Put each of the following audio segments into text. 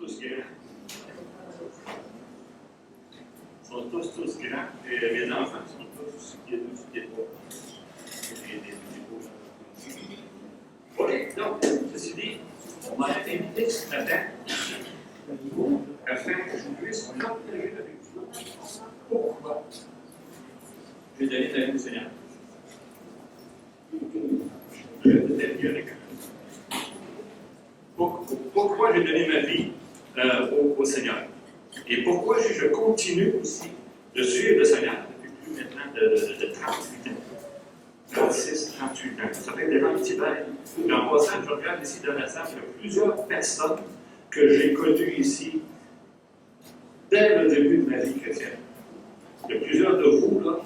tous grands. Ils sont tous grands. Et mes enfants sont tous pieds 2, pieds 3. OK, donc, ceci dit, on m'a invité ce matin afin que je puisse partager avec vous pourquoi j'ai donné la vie au Seigneur. Je vais peut-être y aller quand même. Pourquoi j'ai donné ma vie au Seigneur? Et pourquoi je continue aussi de suivre le Seigneur depuis plus maintenant de 38 ans. 36, 38 ans. Ça fait déjà un petit bail. Et en passant, je regarde ici dans la salle, il y a plusieurs personnes que j'ai connues ici dès le début de ma vie chrétienne. Il y a plusieurs de vous, là,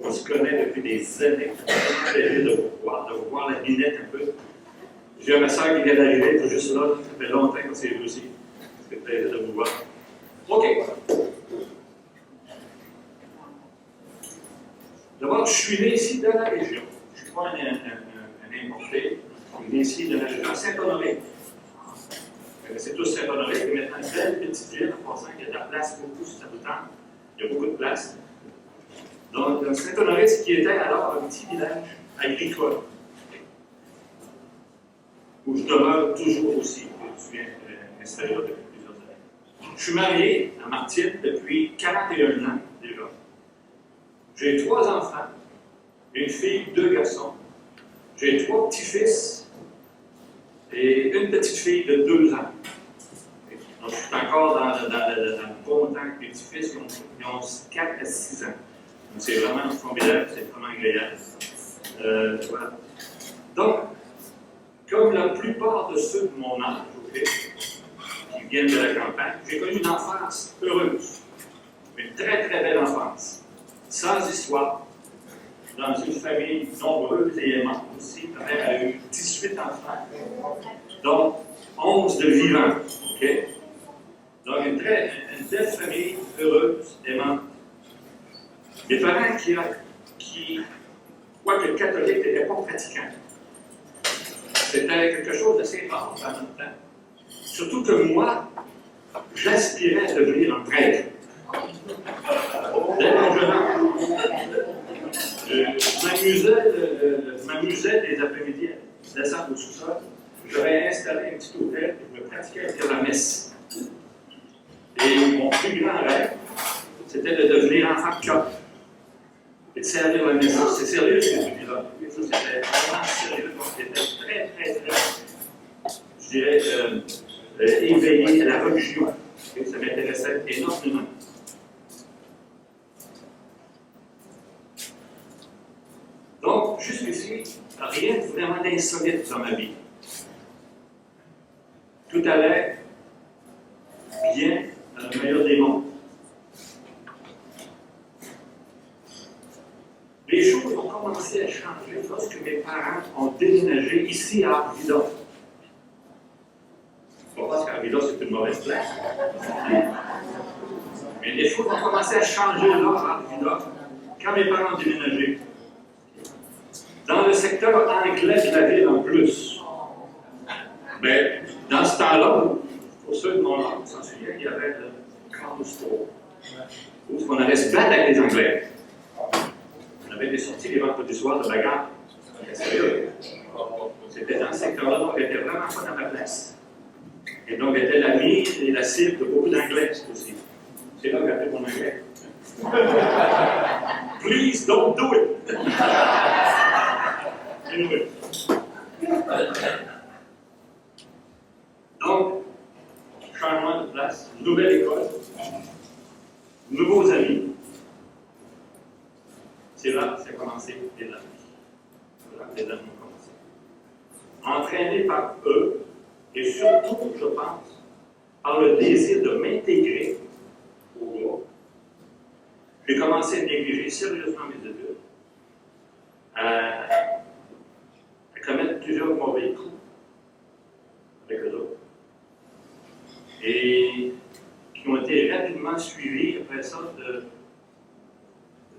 on se connaît depuis des années. De vous voir la binette un peu. J'ai ma soeur qui vient d'arriver, juste là, ça fait longtemps qu'on s'est vu aussi. C'est plaisir de vous voir. OK. D'abord, je suis né ici dans la région. Je ne suis pas un importé. Je suis né ici dans la région Saint-Honoré. C'est tous Saint-Honoré. Et maintenant, une belle petite ville, en passant, il y a de la place beaucoup sur Saint-Autant. Il y a beaucoup de place. Donc, Saint-Honoré, ce qui était alors un petit village agricole, où je demeure toujours aussi. Je suis installé là depuis plusieurs années. Je suis marié à Martine depuis 41 ans déjà. J'ai 3 enfants, une fille, 2 garçons. J'ai 3 petits-fils et une petite fille de 2 ans. Donc, je suis encore dans le bon temps que mes petits-fils qui ont 4 à 6 ans. Donc, c'est vraiment formidable, c'est vraiment agréable. Voilà. Donc, comme la plupart de ceux de mon âge, okay, qui viennent de la campagne, j'ai connu une enfance heureuse. Une très, très belle enfance. Sans histoire, dans une famille nombreuse et aimante aussi. Ma mère a eu 18 enfants, donc 11 de vivants. Okay? Donc une belle famille heureuse, aimante. Des parents qui quoique catholiques, n'étaient pas pratiquants. C'était quelque chose d'assez rare en même temps. Surtout que moi, j'aspirais à devenir un prêtre. Dès mon jeune âge, je m'amusais des après-midi à descendre au sous-sol. J'aurais installé un petit hôtel et je me pratiquais à la messe. Et mon plus grand rêve, c'était de devenir enfant de choc et de servir la messe. C'est sérieux ce que je dis là. Ça, c'était vraiment sérieux. Donc, c'était très, très, très, je dirais, éveillé à la religion. Et ça m'intéressait énormément. Donc, jusqu'ici, rien de vraiment d'insolite dans ma vie. Tout allait bien dans le meilleur des mondes. Les choses ont commencé à changer lorsque mes parents ont déménagé ici à Arvida. Je ne sais pas parce qu'Arvida, c'est une mauvaise place. Mais les choses ont commencé à changer là à Arvida quand mes parents ont déménagé. Dans le secteur anglais de la ville en plus. Mais dans ce temps-là, pour ceux de mon âge, on s'en souvient, il y avait le Carl Store, où on allait se battre avec les Anglais. On avait des sorties les vendredis soirs de bagarre. C'était dans ce secteur-là, donc elle était vraiment pas dans ma place. Et donc elle était la mise et la cible de beaucoup d'Anglais aussi. C'est là que j'ai appris mon anglais. Please don't do it! Anyway. Donc, changement de place, nouvelle école, nouveaux amis. C'est là que ça a commencé les amis. C'est là que les amis ont commencé. Entraînés par eux, et surtout, je pense, par le désir de m'intégrer au groupe, j'ai commencé à négliger sérieusement mes études, à commettre plusieurs mauvais coups avec eux autres, et qui ont été rapidement suivis après ça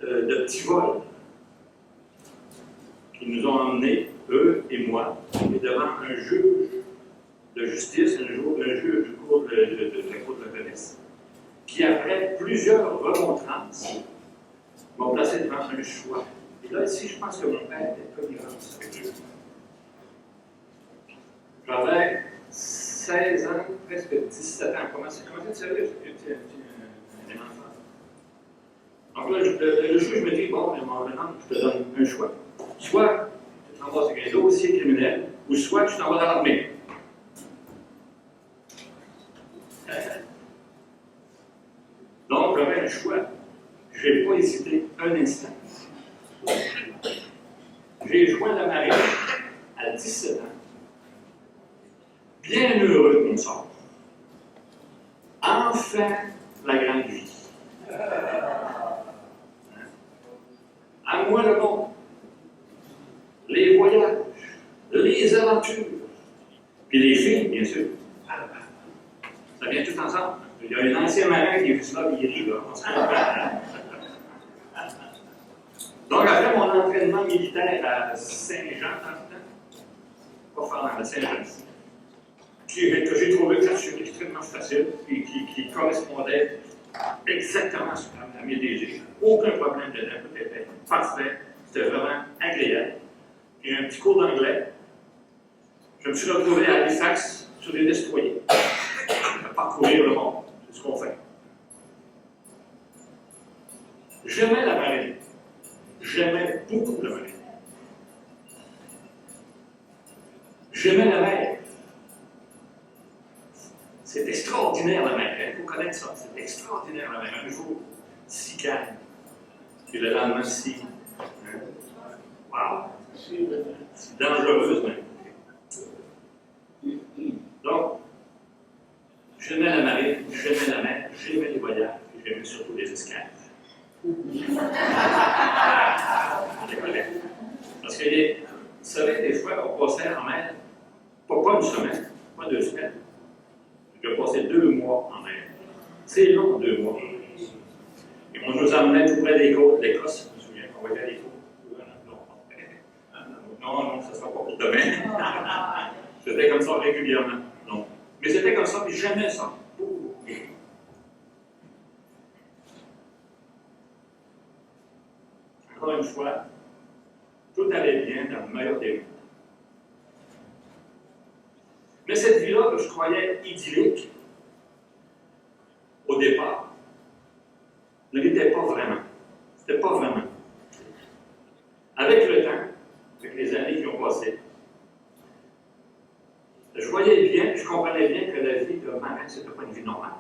de petits vols qui nous ont emmenés, eux et moi, devant un juge de justice, un juge du cours de la Cour de la police, qui, après plusieurs remontrances, m'a placé devant un choix. Et là, ici, je pense que mon père était connivence avec eux. J'avais 16 ans, presque 17 ans. Comment tu savais que tu es un enfant? Donc là, le juge me dit, bon, maintenant, je te donne un choix. Soit tu t'en vas sur un dossier criminel, ou soit tu t'en vas dans l'armée. Donc, j'avais un choix. Je n'ai pas hésité un instant. J'ai joint la marine à 17 ans. Bien heureux qu'on sort. Enfin, la grande vie. À moi le monde. Les voyages, les aventures, puis les filles, bien sûr. Ça vient tout ensemble. Il y a un ancien marin qui est juste là, il rit, là. Donc, après mon entraînement militaire à Saint-Jean, pas fort à Saint-Jean, que j'ai trouvé que c'était extrêmement facile et qui correspondait exactement à mes désirs. Aucun problème dedans, tout était parfait, c'était vraiment agréable. Puis un petit cours d'anglais. Je me suis retrouvé à Halifax sur des destroyers, à parcourir le monde. C'est ce qu'on fait. J'aimais la marine. J'aimais beaucoup la marine. J'aimais la mer. C'est extraordinaire la mer. Il faut connaître ça. C'est extraordinaire la mer. Un jour, si calme. Puis le lendemain, si. Wow! C'est dangereuse même. Donc, j'aimais la marine, j'aimais la mer, j'aimais les voyages, et j'aimais surtout les esclaves. Parce que, vous savez, des fois, on passait en mer, pas une semaine, pas 2 semaines. J'ai passé 2 mois en mer. C'est long, 2 mois. Et on nous emmenait tout près des côtes de l'Écosse, je me souviens, on voyait les côtes. Non, ça ne sera pas pour demain. C'était comme ça régulièrement. Non. Mais c'était comme ça, puis j'aimais ça. Encore une fois, tout allait bien dans le meilleur des mondes. Mais cette vie-là, que je croyais idyllique, au départ, ne l'était pas vraiment. C'était pas vraiment. Avec le temps, avec les années qui ont passé, je voyais bien, je comprenais bien que la vie de marin, ce n'était pas une vie normale.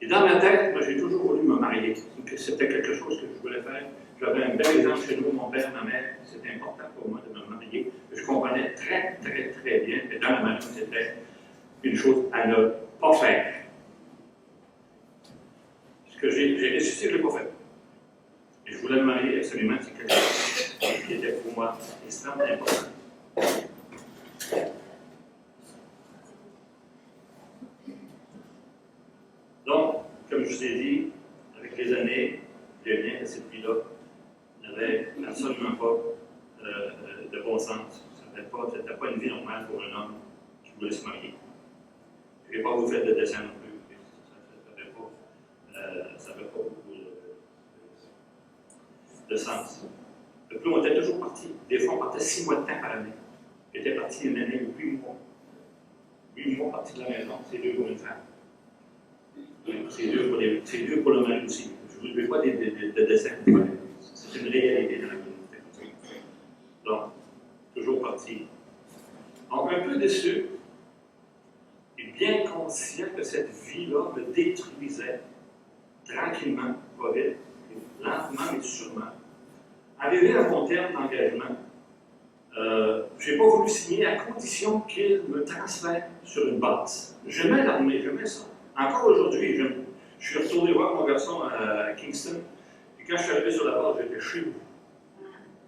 Et dans ma tête, moi, j'ai toujours voulu me marier. C'était quelque chose que je voulais faire. J'avais un bel exemple chez nous, mon père, ma mère. C'était important pour moi de me marier. Je comprenais très, très, très bien que dans la marine, c'était une chose à ne pas faire. Ce que j'ai réussi, je ne l'ai pas fait. Et je voulais me marier absolument, c'est quelque chose qui était pour moi extrêmement important. Donc, comme je vous ai dit, avec les années, j'ai bien que cette vie-là n'avait absolument pas de bon sens. Ce n'était pas une vie normale pour un homme qui voulait se marier. Je n'ai pas vous fait de dessin non plus. Ça n'avait pas beaucoup de sens. Le plus, on était toujours parti. Des fois, on partait 6 mois de temps par année. J'étais parti une année ou 8 mois. 8 mois partis de la maison, c'est 2 pour une femme. C'est dur pour le mari aussi. Je ne veux pas des dessins. C'est une réalité dans la communauté. Donc, toujours parti. Donc, un peu déçu et bien conscient que cette vie-là me détruisait tranquillement, pas vite, lentement mais sûrement. Arrivé à mon terme d'engagement, je n'ai pas voulu signer à condition qu'il me transfère sur une base. J'aimais l'armée, j'aimais ça. Encore aujourd'hui, je suis retourné voir mon garçon à Kingston, et quand je suis arrivé sur la base, j'étais chez vous.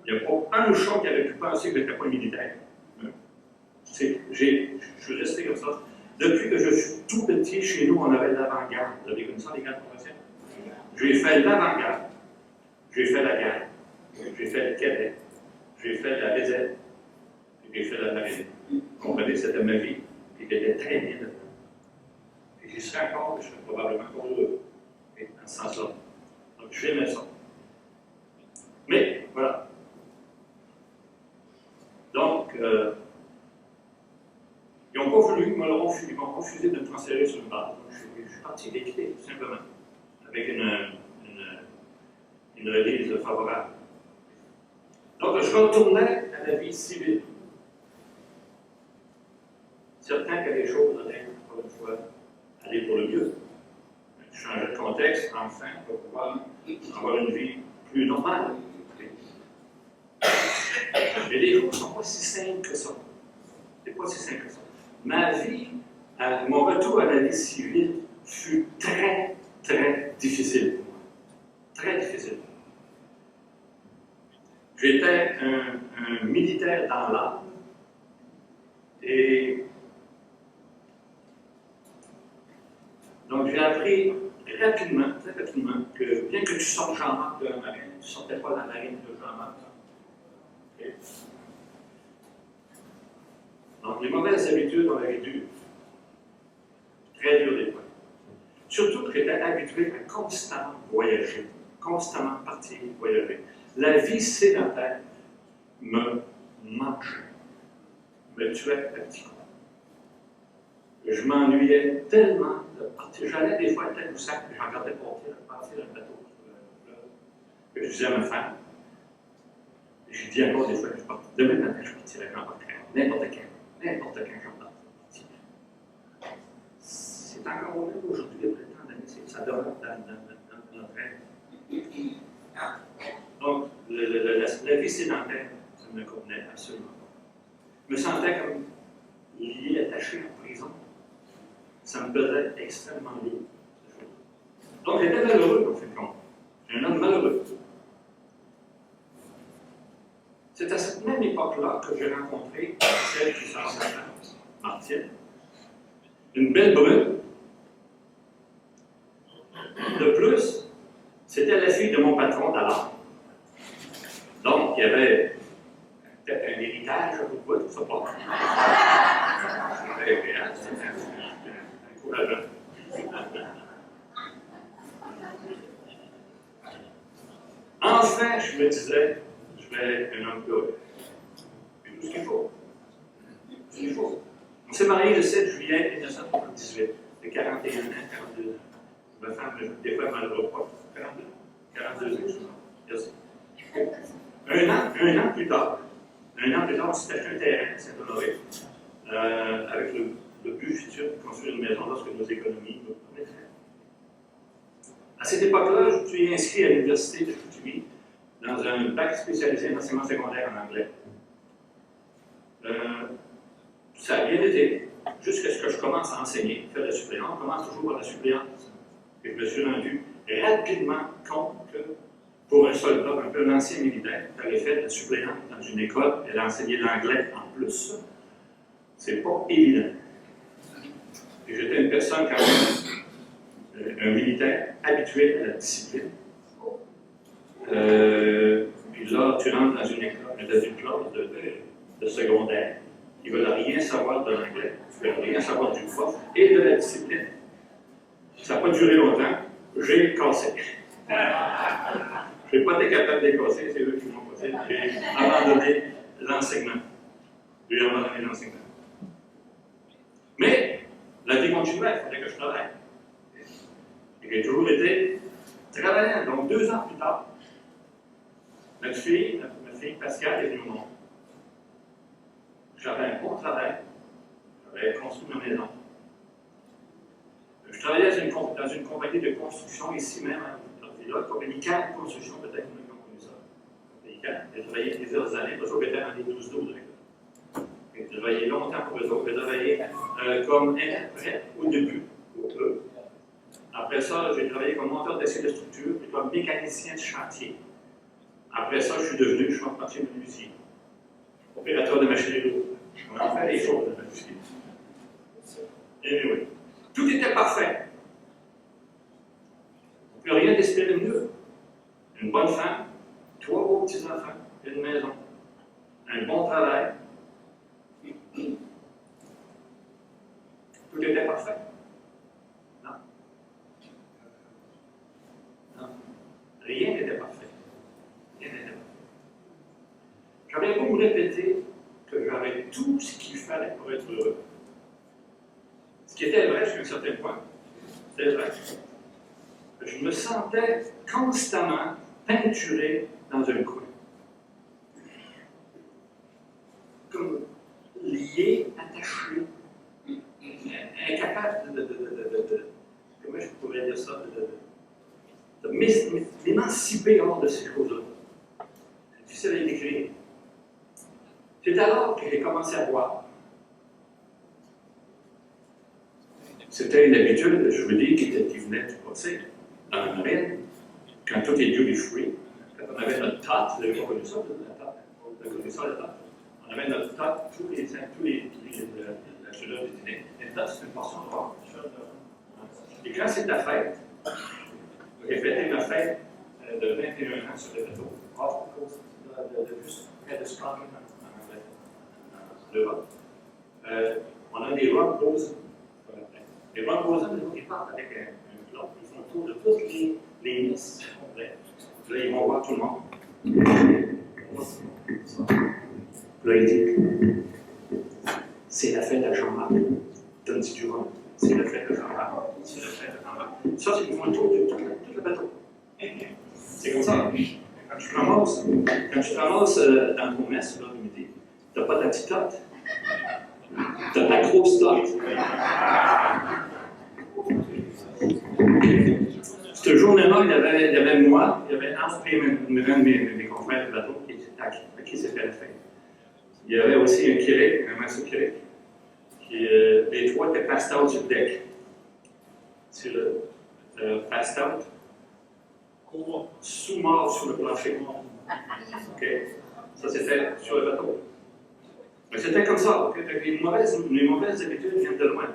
Il n'y a pas un chat qui avait pu penser que je n'étais pas militaire. Je suis resté comme ça. Depuis que je suis tout petit, chez nous, on avait l'avant-garde. Vous avez connu ça, les gardes provinciales? J'ai fait l'avant-garde. J'ai fait la garde. J'ai fait le cadet. J'ai fait la réserve. Et j'ai fait la marine. Vous comprenez, c'était ma vie. Et j'étais très bien dedans. Et j'y serais encore, je serais probablement encore heureux. Et dans ce sens-là. Donc, je aimais ça. Mais, voilà. Donc, ils n'ont pas voulu, ils m'ont refusé de me transférer sur une base. Donc, je suis parti d'équiter, tout simplement, avec une release favorable. Donc, je retournais à la vie civile. Certain que les choses allaient, encore une fois, aller pour le mieux. Je changeais de contexte, enfin, pour pouvoir avoir une vie plus normale. Mais les choses ne sont pas si simples que ça. C'est pas si simple que ça. Ma vie, mon retour à la vie civile fut très, très difficile pour moi. Très difficile. J'étais un militaire dans l'âme et donc j'ai appris rapidement, très rapidement, que bien que tu sortes Jean-Marc de la marine, tu ne sortais pas de la marine de Jean-Marc. Okay. Donc les mauvaises habitudes, on avait dû très dur des fois. Surtout que j'étais habitué à constamment voyager, constamment partir, voyager. La vie sédentaire me mangeait, me tuait à petits coups. Je m'ennuyais tellement de partir. J'allais des fois à tel ou sac, puis j'en regardais partir un bateau sur le fleuve. Je disais à ma femme, j'ai dit encore des fois que je partirais. Demain matin, je partirais, j'en partirais. N'importe quand j'en partirais. C'est encore au même aujourd'hui, après tant d'années, ça demeure dans notre rêve. Donc, la vie sédentaire, ça ne me convenait absolument pas. Je me sentais comme lié, attaché en prison. Ça me pesait extrêmement lourd. Donc, j'étais malheureux, en fin de compte. J'ai un homme malheureux. C'est à cette même époque-là que j'ai rencontré celle qui sort sa femme, Martine. Une belle brune. De plus, c'était la fille de mon patron d'alors. Donc, il y avait peut-être un héritage, ou quoi, tout ça pas. C'était encourageant. Enfin, je me disais, je vais être un homme heureux. C'est tout ce qu'il faut. Tout ce qu'il faut. On s'est marié le 7 juillet 1978, de 41 ans, 42 ans. Ma femme, des fois, elle ne me pas. 42 ans, merci. Un an plus tard, on s'est acheté un terrain à Saint-Honoré, avec le but futur de construire une maison lorsque nos économies nous permettraient. À cette époque-là, je suis inscrit à l'Université de Chicoutimi dans un bac spécialisé en enseignement secondaire en anglais. Ça a bien été, jusqu'à ce que je commence à enseigner, faire de la suppléance. On commence toujours par la suppléance. Et je me suis rendu rapidement compte que pour un soldat, un peu un ancien militaire, qui avait fait de la suppléance dans une école, elle a enseigné l'anglais en plus, c'est pas évident. Et j'étais une personne quand même, un militaire habitué à la discipline. Puis là, tu rentres dans une classe de secondaire. Ils ne veulent rien savoir de l'anglais, ils ne veulent rien savoir du prof et de la discipline. Ça n'a pas duré longtemps, j'ai cassé. Je n'ai pas été capable de les casser, c'est eux qui m'ont cassé. J'ai abandonné l'enseignement. Mais la vie continuait, il fallait que je travaille. Et j'ai toujours été travaillant. Donc 2 ans plus tard, ma fille Pascal est venue au monde. J'avais un bon travail. J'avais construit ma maison. Je travaillais dans une compagnie de construction ici même, dans le village, compagnie CAD Construction, peut-être que vous avez connu ça. Compagnie CAD. J'ai travaillé plusieurs années, parce que j'étais dans les 12-12. J'ai travaillé longtemps pour eux autres. J'ai travaillé comme interprète au début, pour eux. Après ça, j'ai travaillé comme monteur d'essai de structure et comme mécanicien de chantier. Après ça, je suis devenu chantier menuisier, opérateur de machinerie lourde. On a fait des choses de menuisier. Et oui. Tout était parfait. On ne peut rien espérer de mieux. Une bonne femme, 3 beaux petits-enfants, une maison, un bon travail, J'avais beau me répéter que j'avais tout ce qu'il fallait pour être heureux. Ce qui était vrai jusqu'à un certain point, c'était vrai. Je me sentais constamment peinturé dans un coin. Comme lié, attaché, incapable comment je pourrais dire ça, de m'émanciper hors de ces choses-là. C'est difficile à décrire. C'est alors que j'ai commencé à boire. C'était une habitude, je vous dis, qui venait du passé, dans la marine, quand tout est duty free, quand on avait notre tot, vous avez pas connu ça, la tot, vous avez connu ça, la tot. On avait notre tot tous les la chaleur du dîner. Et la tot, c'est une portion de rhum. Et quand c'est ta fête, j'ai fêté ma fête de 21 ans sur le bateau, juste près de Scotland, en Europe. On a des rock bosoms. Les rock bosoms, ils partent avec un club, ils font le tour de toutes les messes complètes. Là, ils vont voir tout le monde. Là, il dit, c'est la fête à Jean-Marc. Donne-tu du rhum. C'est la fête à Jean-Marc. C'est la fête à Jean-Marc. Ça, c'est qu'ils font le tour de tout le bateau. C'est comme ça. Quand tu te ramasses dans ton messe, là, tu n'as pas ta petite tote. Tu as ta grosse tote. Cette journée-là, il y avait moi, il y avait un de mes confrères de bateau à qui c'était la fête. Il y avait aussi un Québec, un maître Québec, qui, les trois étaient passed out sur le deck. Sur le passed out, sous-mort sur le plancher. OK? Ça, c'était sur le bateau. Mais c'était comme ça. Okay? Les mauvaises habitudes viennent de loin.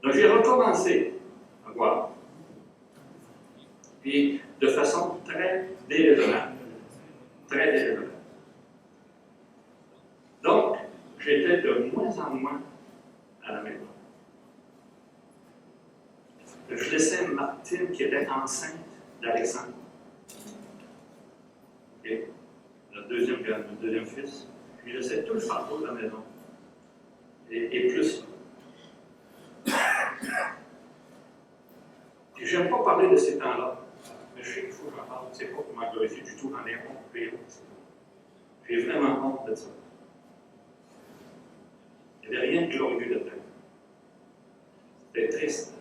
Donc, j'ai recommencé à boire. Puis, de façon très déraisonnable. Très déraisonnable. Donc, j'étais de moins en moins à la maison. Je laissais Martine, qui était enceinte d'Alexandre, okay, notre deuxième fils, je lui laissais tout le fardeau de la maison. Et plus. Et je n'aime pas parler de ces temps-là, mais je sais qu'il faut que j'en parle. C'est pas pour m'englorifier du tout, j'en ai honte. J'ai vraiment honte de ça. Il n'y avait rien de glorieux là-dedans. C'était triste.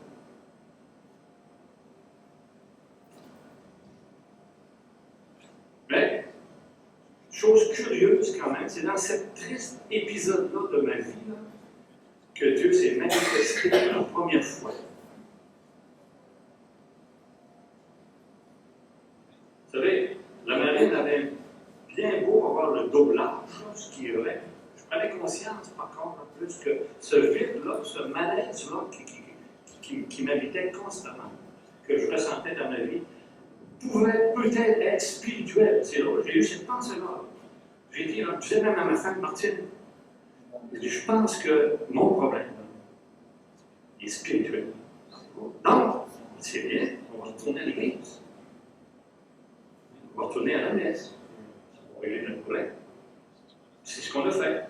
Mais, chose curieuse quand même, c'est dans cet triste épisode-là de ma vie là, que Dieu s'est manifesté la première fois. Vous savez, la marine avait bien beau avoir le doublage, ce qui est vrai. Je prenais conscience, par contre, en plus, que ce vide-là, ce malaise-là qui m'habitait constamment, que je ressentais dans ma vie, pouvait peut-être être spirituel. C'est là, j'ai eu cette pensée-là. J'ai dit, je disais même à ma femme Martine, je pense que mon problème est spirituel. Donc, c'est bien, on va retourner à l'église. On va retourner à la messe. On va régler notre problème. C'est ce qu'on a fait.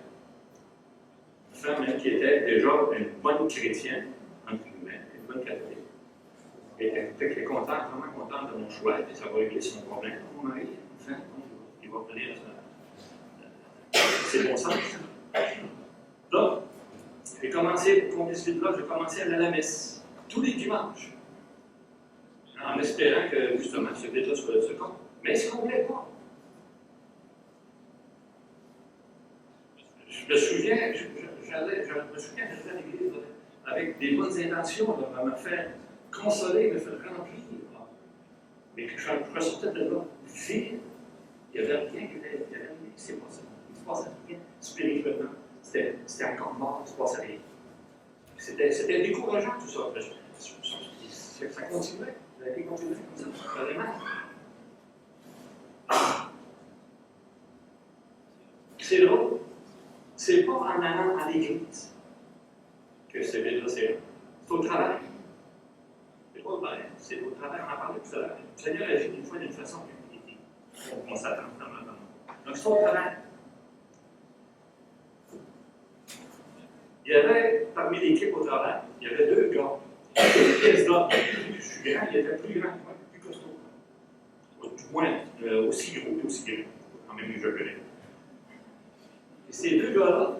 Une femme qui était déjà une bonne chrétienne, entre guillemets, une bonne catholique. Et elle était contente, vraiment contente de mon choix, et ça va régler son problème. Mon mari, enfin, il va revenir c'est bon sens. Donc, j'ai commencé, pour combler ce vide-là, j'ai commencé à aller à la messe, tous les dimanches, en espérant que, justement, ce vide-là soit ce compte. Mais il ne se comblait pas. Je me souviens, j'allais à l'église avec des bonnes intentions, à me faire consoler, me faire remplir. Mais que je ressortais de là, vide. Il n'y avait rien qui s'est passé. Il ne se passait rien spirituellement. C'était encore mort, il ne se passait rien. C'était décourageant tout ça. Ça continuait. Ça a été continué comme ça. Ça allait mal. C'est drôle. C'est pas en allant à l'église que ce vide-là, c'est au travail. C'est pas au travail, c'est au travail. On en parlait tout à l'heure. Le Seigneur agit une fois d'une façon qu'on s'attend normalement. Donc, c'est au travail. il y avait, parmi l'équipe au travail, il y avait deux gars. Deux pièces d'or. Je suis grand, il était plus grand que moi, plus costaud. Du moins, aussi gros et aussi grand. Quand même, je connais. Et ces deux gars-là,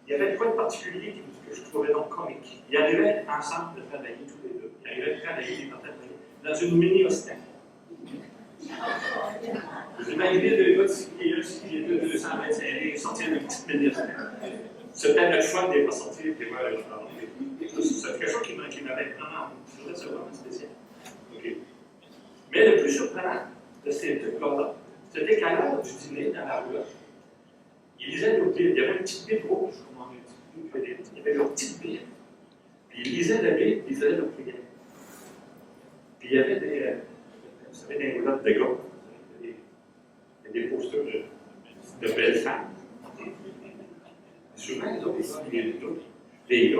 il y avait quoi de particulier que je trouvais donc comique. Ils arrivaient ensemble de travailler tous les deux. Ils arrivaient de travailler, ils partaient travailler dans une mini-hostel. Vous imaginez deux gars de 6 pieds 1, 6 pieds 2, 225 livres sortir d'une petite mini-hostel. C'était le fun de ne pas sortir et voir le travail. C'est quelque chose qui m'avait vraiment. Je trouvais ça vraiment spécial. Okay. Mais le plus surprenant de ces deux gars-là, c'était qu'à l'heure du dîner, dans la rue, ils lisaient leur Bible. Il y avait une petite Bible rouge, comme on dit. Il y avait leur petite Bible. Puis ils lisaient la Bible, ils faisaient leur prière. Puis il y avait des. Vous savez, des roulottes de gars. Des posters de belles femmes. Souvent, les autres, les gars, ils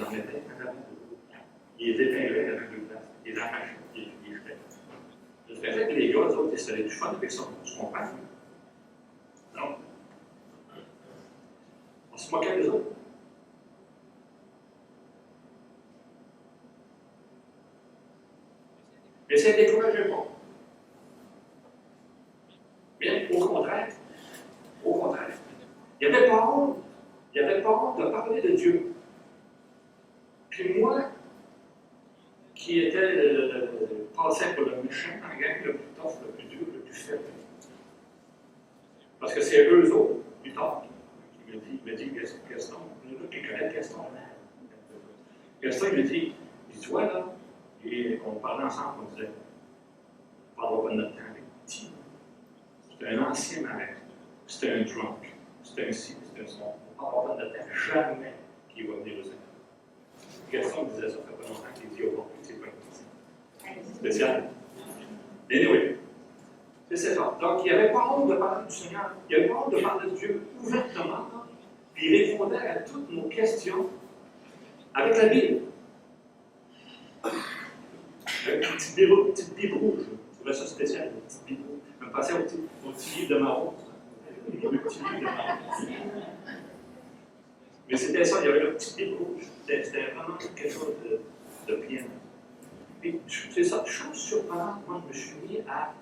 en mettaient en avant. Ils les épinglaient avec deux places. Ils les arrachaient, ils les jetaient. Le fait que les gars, les autres, ils avaient du fun avec ça. Tu comprends? Non. On se moquait des autres. Mais ça ne décourageait pas. Bien, au contraire. Au contraire. Il n'y avait pas honte. Il n'y avait pas honte de parler de Dieu. Puis moi, qui était passé pour le méchant en gang, le plus tough, le plus dur, le plus faible. Parce que c'est eux autres, plus tard, qui me dit Gaston, nous qui connaissons Gaston. Gaston, il me dit, tu vois là, et on parlait ensemble, on disait, on ne parlera pas de notre temps avec petit. C'est un ancien marin, c'est un drunk, c'est un ci, c'est un son. On ne parlera pas de notre temps, jamais qu'il va venir aux États. Gaston disait ça, ça fait pas longtemps qu'il dit au bon, c'est pas spécial. Anyway, c'est ça. Donc, il n'y avait pas honte de parler du Seigneur, il n'y avait pas honte de parler de Dieu ouvertement, puis il répondait à toutes nos questions avec la Bible. Une petite Bible rouge, je trouvais ça spécial, une petite Bible rouge. Je me passais au petit livre de marron. Le petit livre de marron. Mais c'était ça, il y avait le petit Bible rouge. C'était vraiment quelque chose de bien. Et c'est ça, chose surprenante, moi je me suis mis à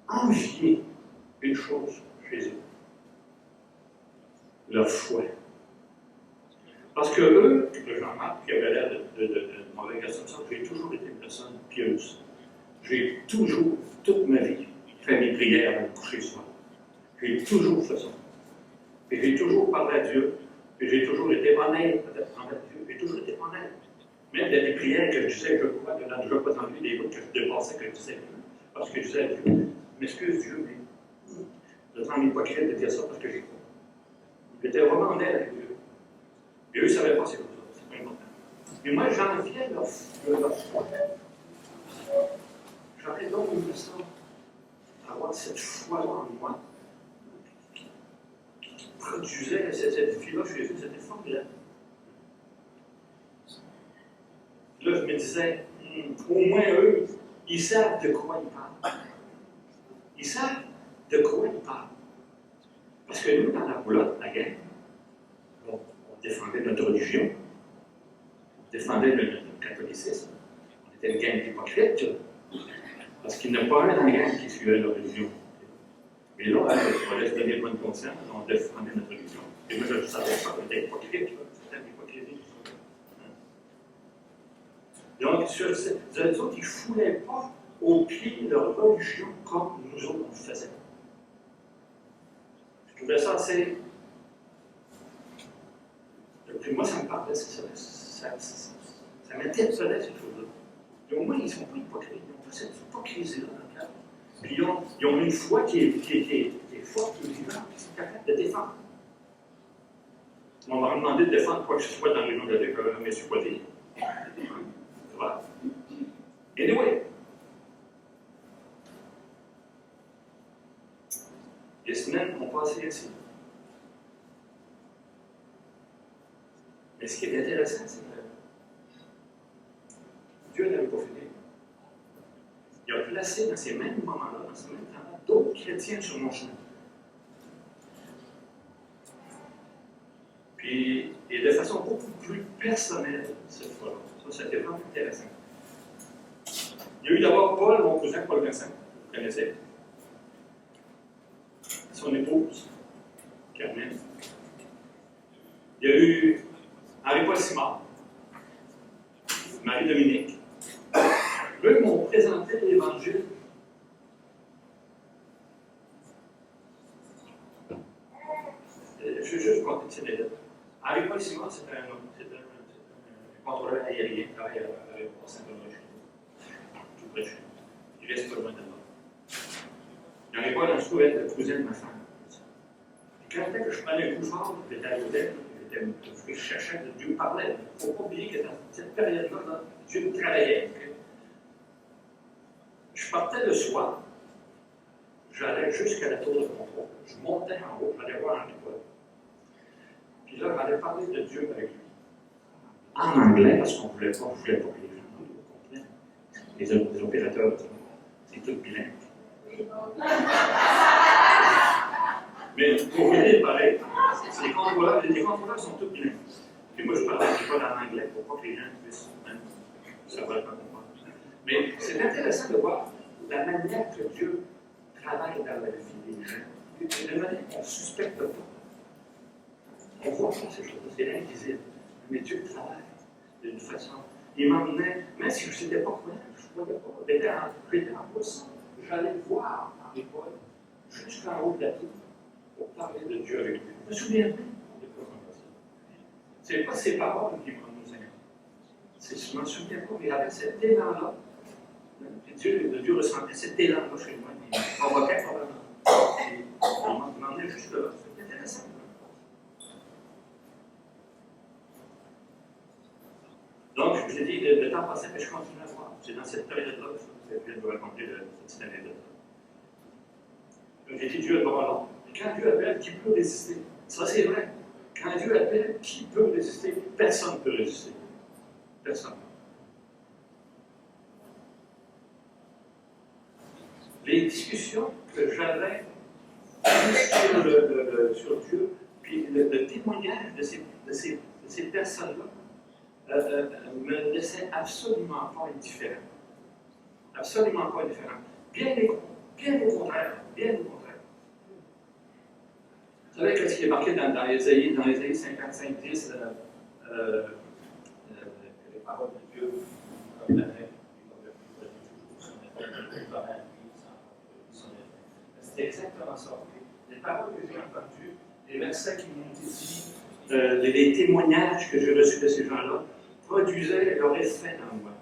envier une chose chez eux. Leur foi. Parce que eux, que Jean-Marc, qui avait l'air de mauvais garçon, j'ai toujours été une personne pieuse. J'ai toujours, toute ma vie, fait mes prières avant de coucher le soir. J'ai toujours fait ça. Et j'ai toujours parlé à Dieu. Et j'ai toujours été honnête envers Dieu. J'ai toujours été honnête. Même dans des prières que je disais, je crois, que dans déjà pas entendu des bouts que je dépassais, que je disais plus. Parce que je disais à Dieu, m'excuse Dieu, mais je sens hypocrite de dire ça parce que j'ai crois. J'étais vraiment honnête avec Dieu. Et eux ne savaient pas c'est comme ça. C'est pas important. Mais moi, j'enviais leur foi. J'aurais donc aimé ça, avoir cette foi en moi qui produisait cette vie-là chez eux. C'était formidable. Là, je me disais, au moins eux, ils savent de quoi ils parlent. Ils savent de quoi ils parlent. Parce que nous, dans la roulotte, la guerre, on défendait notre religion, on défendait notre catholicisme, on était une gang d'hypocrites, parce qu'il n'y en a pas un dans la gang qui suivait leur religion. Mais là, on laisse donner bonne conscience, on défendait notre religion. Et moi, je ne savais pas qu'on était hypocrite, c'était l'hypocrisie. Donc, les autres, ils ne foulaient pas au pied de leur religion comme nous autres, on le faisait. Je trouvais ça assez. Puis moi, ça me parlait, ça m'interpellait, ces choses-là. Et au moins, ils ne sont pas hypocrites, ils ont cette hypocrisie-là dans le cœur. Puis ils ont une foi qui est forte, qui est vivante, qui sont capables de défendre. On va leur demander de défendre quoi que ce soit dans les noms de l'école, mais je ne suis pas dit. Voilà. Anyway. Les semaines ont passé ainsi. Mais ce qui est intéressant, c'est que Dieu n'avait pas fini. Il a placé dans ces mêmes moments-là, dans ces mêmes temps-là, d'autres chrétiens sur mon chemin. Puis, et de façon beaucoup plus personnelle cette fois-là. Ça a été vraiment intéressant. Il y a eu d'abord Paul, mon cousin Paul Vincent, vous connaissez. Son épouse, Carmen. Il y a eu Henri-Paul Simard, Marie-Dominique. Eux m'ont présenté l'Évangile. Je vais juste compter cette lettre. Henri-Paul Simard, c'était un contrôleur aérien, qui travaille à l'aéroport Saint-Benoît, tout près de chez nous. Il reste pas loin de là. Henri-Paul, en dessous, est le cousin de ma femme. Et quand que je prenais un coup fort, j'étais à l'hôtel, je cherchais, Dieu me parlait. Il ne faut pas oublier que dans cette période-là, Dieu me travaillait. Je partais le soir, j'allais jusqu'à la tour de contrôle, je montais en haut, j'allais voir Henri-Paul. Puis là, j'allais parler de Dieu avec lui. En anglais, parce qu'on ne voulait pas que les gens comprennent. Les opérateurs, c'est tout bilingue. Mais pour vous dire pareil, les contrôleurs sont tous bilingues. Puis moi, je parlais en anglais pour pas que les gens puissent savoir pas comprendre. Mais c'est intéressant de voir la manière que Dieu travaille dans la vie des gens, de manière qu'on ne suspecte pas. On voit pas ces choses-là, c'est invisible. Mais Dieu travaille d'une façon. Il m'emmenait, même si je n'étais pas croyant, je ne voyais pas. J'étais en poisson. J'allais voir Henri-Paul jusqu'en haut de la tour pour parler de Dieu avec lui. Je me souviens bien de quoi on a dit. Ce n'est pas ses paroles qui prennent nos Seigneur. Je ne m'en souviens pas, mais il y avait cet élan-là. Et Dieu ressentait cet élan-là chez moi. Il provoquait probablement. Et il m'emmenait jusque là. C'est intéressant. Donc, je vous ai dit, le temps passait, mais je continue à voir. C'est dans cette période-là que je viens de vous raconter cette petite anecdote. Donc, j'ai dit, Dieu est bras long. Et quand Dieu appelle, qui peut résister? Ça, c'est vrai. Quand Dieu appelle, qui peut résister? Personne ne peut résister. Personne. Les discussions que j'avais sur Dieu, puis le témoignage de ces personnes-là, me laissait absolument pas indifférent. Absolument pas indifférent. Bien au contraire. Bien au contraire. Vous savez qu'est-ce qui est marqué dans Ésaïe 55-10, les paroles de Dieu, comme la neige, c'est exactement ça. Les paroles que j'ai entendues, les versets qui m'ont été dit, les témoignages que j'ai reçus de ces gens-là, produisaient leur effet dans moi.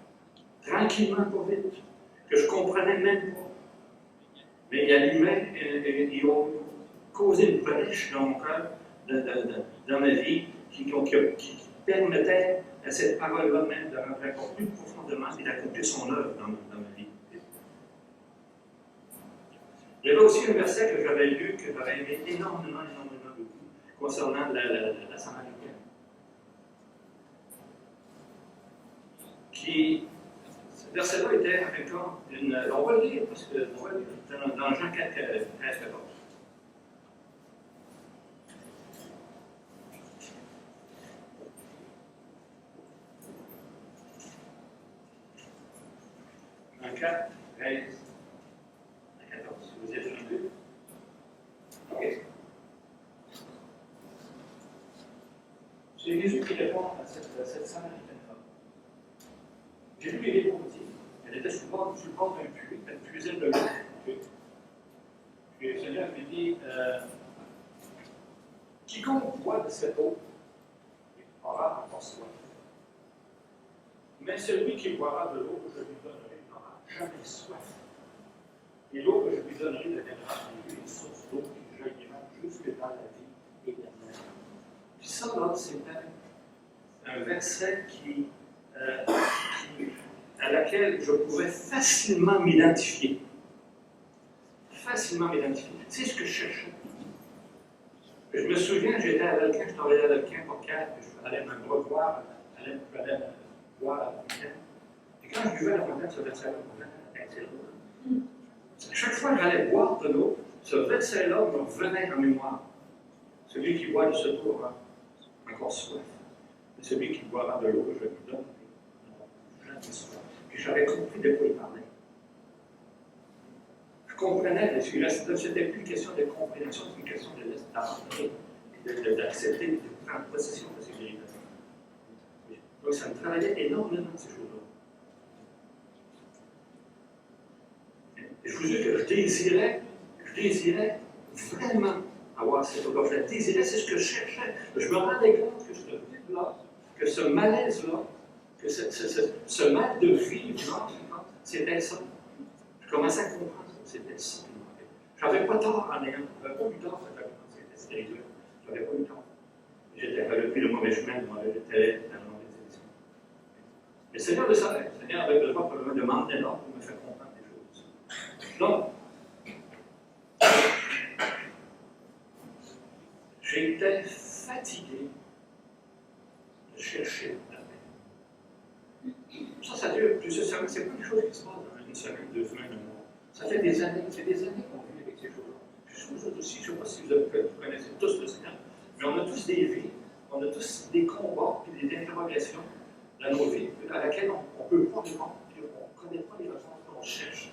Tranquillement, pas vite, que je ne comprenais même pas. Mais ils allumaient, ils ont causé une brèche dans mon cœur, dans ma vie, qui permettait à cette parole-là même de rentrer encore plus profondément et d'accomplir son œuvre dans ma vie. Il y avait aussi un verset que j'avais lu, que j'avais aimé énormément beaucoup, concernant la Samaritaine. Ce verset-là était, en fait, on va le lire, parce que on va le lire dans Jean 4, 13, 14. Jean 4, 13, 14. Vous êtes rendu? OK. C'est Jésus qui répond à cette Samaritaine-là. J'ai lu les livres aussi. Elle était sur le bord d'un puits, elle puisait de l'eau. Puis le Seigneur lui dit quiconque boit de cette eau aura encore soif. Mais celui qui boira de l'eau que je lui donnerai n'aura jamais soif. Et l'eau que je lui donnerai deviendra en lui une source d'eau qui jaillira jusque dans la vie éternelle. Puis ça, là, c'était un verset à laquelle je pouvais facilement m'identifier. Facilement m'identifier. C'est ce que je cherchais. Je me souviens, j'étais à Velquin, je travaillais à Velquin pour 4, je allais me revoir, j'allais boire à la fontaine. Et quand je buvais à la fontaine, ce verset-là me revenait. Chaque fois que j'allais boire de l'eau, ce verset-là me revenait en mémoire. Celui qui boit de ce tour encore soif. Et celui qui boira de l'eau, je lui donne jamais soif. Puis j'avais compris de quoi il parlait. Je comprenais, c'était plus une question de compréhension, c'est une question d'abandonner, d'accepter, de prendre possession de ces vérités. Donc ça me travaillait énormément, ces choses-là. Et je vous dis que je désirais vraiment avoir cette opportunité. Je la désirais, c'est ce que je cherchais. Je me rendais compte que ce vide-là, que ce malaise-là, que ce mal de vivre-là, c'était ça. Je commençais à comprendre que c'était ça. Je n'avais pas tort en ayant, je n'avais pas eu tort de commencer cette série-là. Je n'avais pas eu tort. J'avais pris le mauvais chemin, j'étais dans la mauvaise direction. Mais le Seigneur le savait. Le Seigneur avait besoin probablement de m'emmener là pour me faire comprendre des choses. Donc, j'étais fatigué de chercher la paix. Ça dure plusieurs semaines. Ce n'est pas une chose qui se passe dans une semaine, 2 semaines, un mois. Ça fait des années qu'on vit avec ces choses-là. Puis vous autres aussi, je ne sais pas si vous connaissez tous le Seigneur, mais on a tous des vies, on a tous des combats et des interrogations dans nos vies à laquelle on ne peut pas répondre, puis on ne connaît pas les réponses qu'on cherche.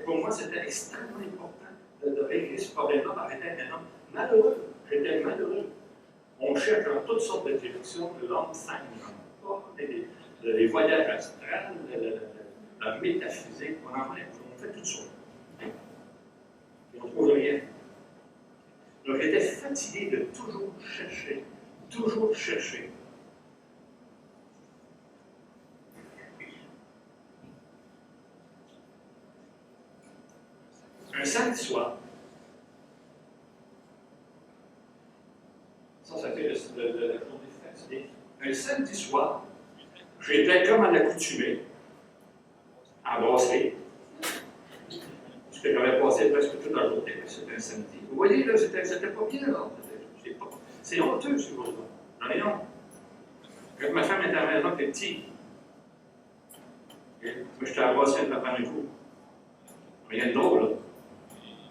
Pour moi, c'était extrêmement important de régler ce problème-là par j'étais un homme malheureux. J'étais malheureux. On cherche dans toutes sortes de directions de l'homme sain, les voyages astrales, la métaphysique, on fait toutes sortes. Et on ne trouve rien. Donc j'étais fatigué de toujours chercher, toujours chercher. Un samedi soir, ça fait la journée fatiguée. Un samedi soir, j'étais comme à l'accoutumée, à brasserie, parce que j'avais passé presque toute la journée, c'était un samedi. Vous voyez, là, c'était pas bien, là. C'est honteux, ce jour-là. J'en ai honte. Quand ma femme était à la maison, elle était petite. Moi, j'étais à la brasserie de la femme du coup. Rien de drôle, là.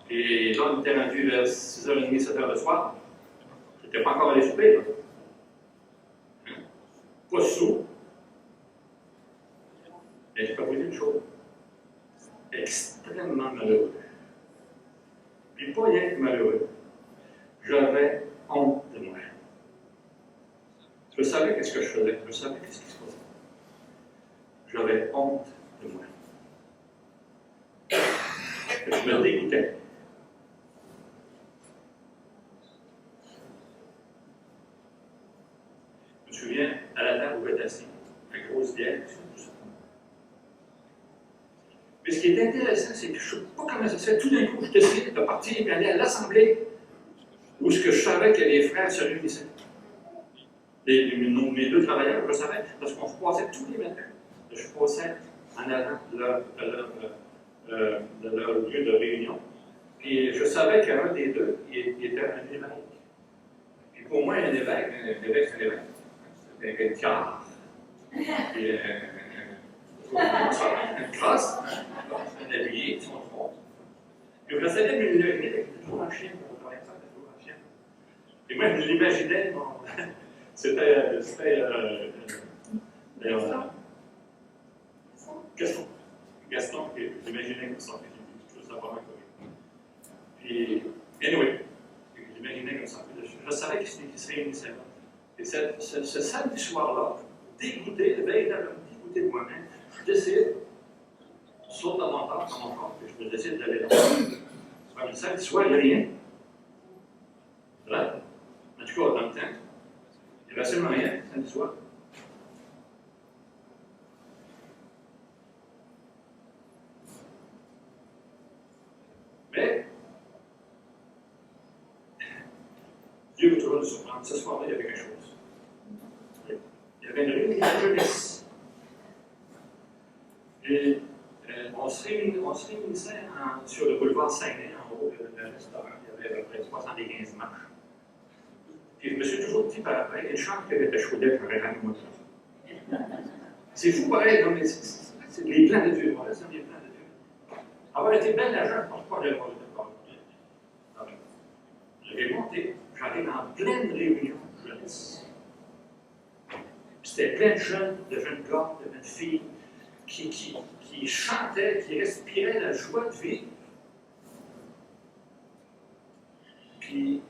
Et là, on était rendu vers 6h30, 7h le soir. Je n'étais pas encore allé souper, là. Pas sous. Mais je peux vous dire une chose. Extrêmement malheureux. Puis pas rien que malheureux. J'avais honte de moi. Je savais qu'est-ce que je faisais. Je savais qu'est-ce qui se passait. J'avais honte de moi. Je me dégoûtais. Je me souviens, à la table où j'étais assis, une grosse bière, tout ça. Mais ce qui est intéressant, c'est que je ne sais pas comment ça se fait. Tout d'un coup, je décide de partir et aller à l'Assemblée où ce que je savais que les frères se réunissaient. Mes 2 travailleurs, je le savais, parce qu'on se passait tous les matins. Je passais en avant de leur lieu de réunion. Puis je savais qu'un des 2, il était un évêque. Puis pour moi, un évêque, c'est un évêque. C'est un quart. Puis une crosse, un habillé, son front. Puis je savais que il était toujours un chien, pour travailler ça, toujours un chien. Et moi, je l'imaginais, c'était Gaston, que j'imaginais comme ça, je ne sais pas comment. Puis, anyway, j'imaginais comme ça. Je savais qu'il se réunissait là. Et ce samedi soir-là, dégoûté, véritablement dégoûté de moi-même, je décide, je saute dans mon corps, et je décide d'aller là. Le samedi soir, il n'y a rien. Là, en tout cas, dans le temps, il n'y avait absolument rien, samedi soir. Mais, Dieu veut toujours nous surprendre. Ce soir-là, il y avait quelque chose. Il y avait une réunion de jeunesse. Et on se réunissait sur le boulevard Saint-Denis, en haut de restaurant. Il y avait à peu près 75 marches. Et je me suis toujours dit par après, une chance qu'elle était chaudée pour aller moi. C'est fou pareil, non, mais c'est les plans de Dieu. Voilà, c'est les plans de Dieu. Avoir été bel agent, je ne pense pas que j'avais pas de parole. J'avais monté, j'arrive en pleine réunion de jeunesse. C'était plein de jeunes gars, de jeunes filles, qui chantaient, qui respiraient la joie de vivre. Puis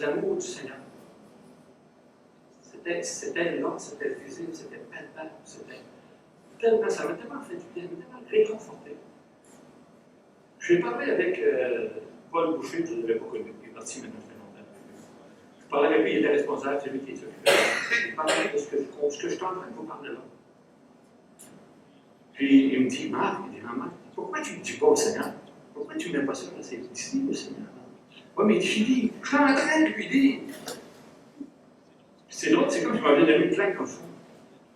l'amour du Seigneur. C'était là, c'était visible, c'était palpable, c'était tellement, ça m'a tellement fait du bien, ça m'a tellement réconforté. J'ai parlé avec Paul Boucher, que je n'avais pas connu, qui est parti maintenant, ça fait longtemps. Je parlais avec lui, il était responsable, c'est lui qui est occupé. Je parlais de ce que je suis en train de vous parler là. Puis il me dit, Marc, pourquoi tu ne dis pas au Seigneur? Pourquoi tu ne mets pas ça? C'est ici, le Seigneur. Oui, mais je dis, je suis en train de lui dire. C'est drôle, c'est comme si je m'avais donné une claque comme ça.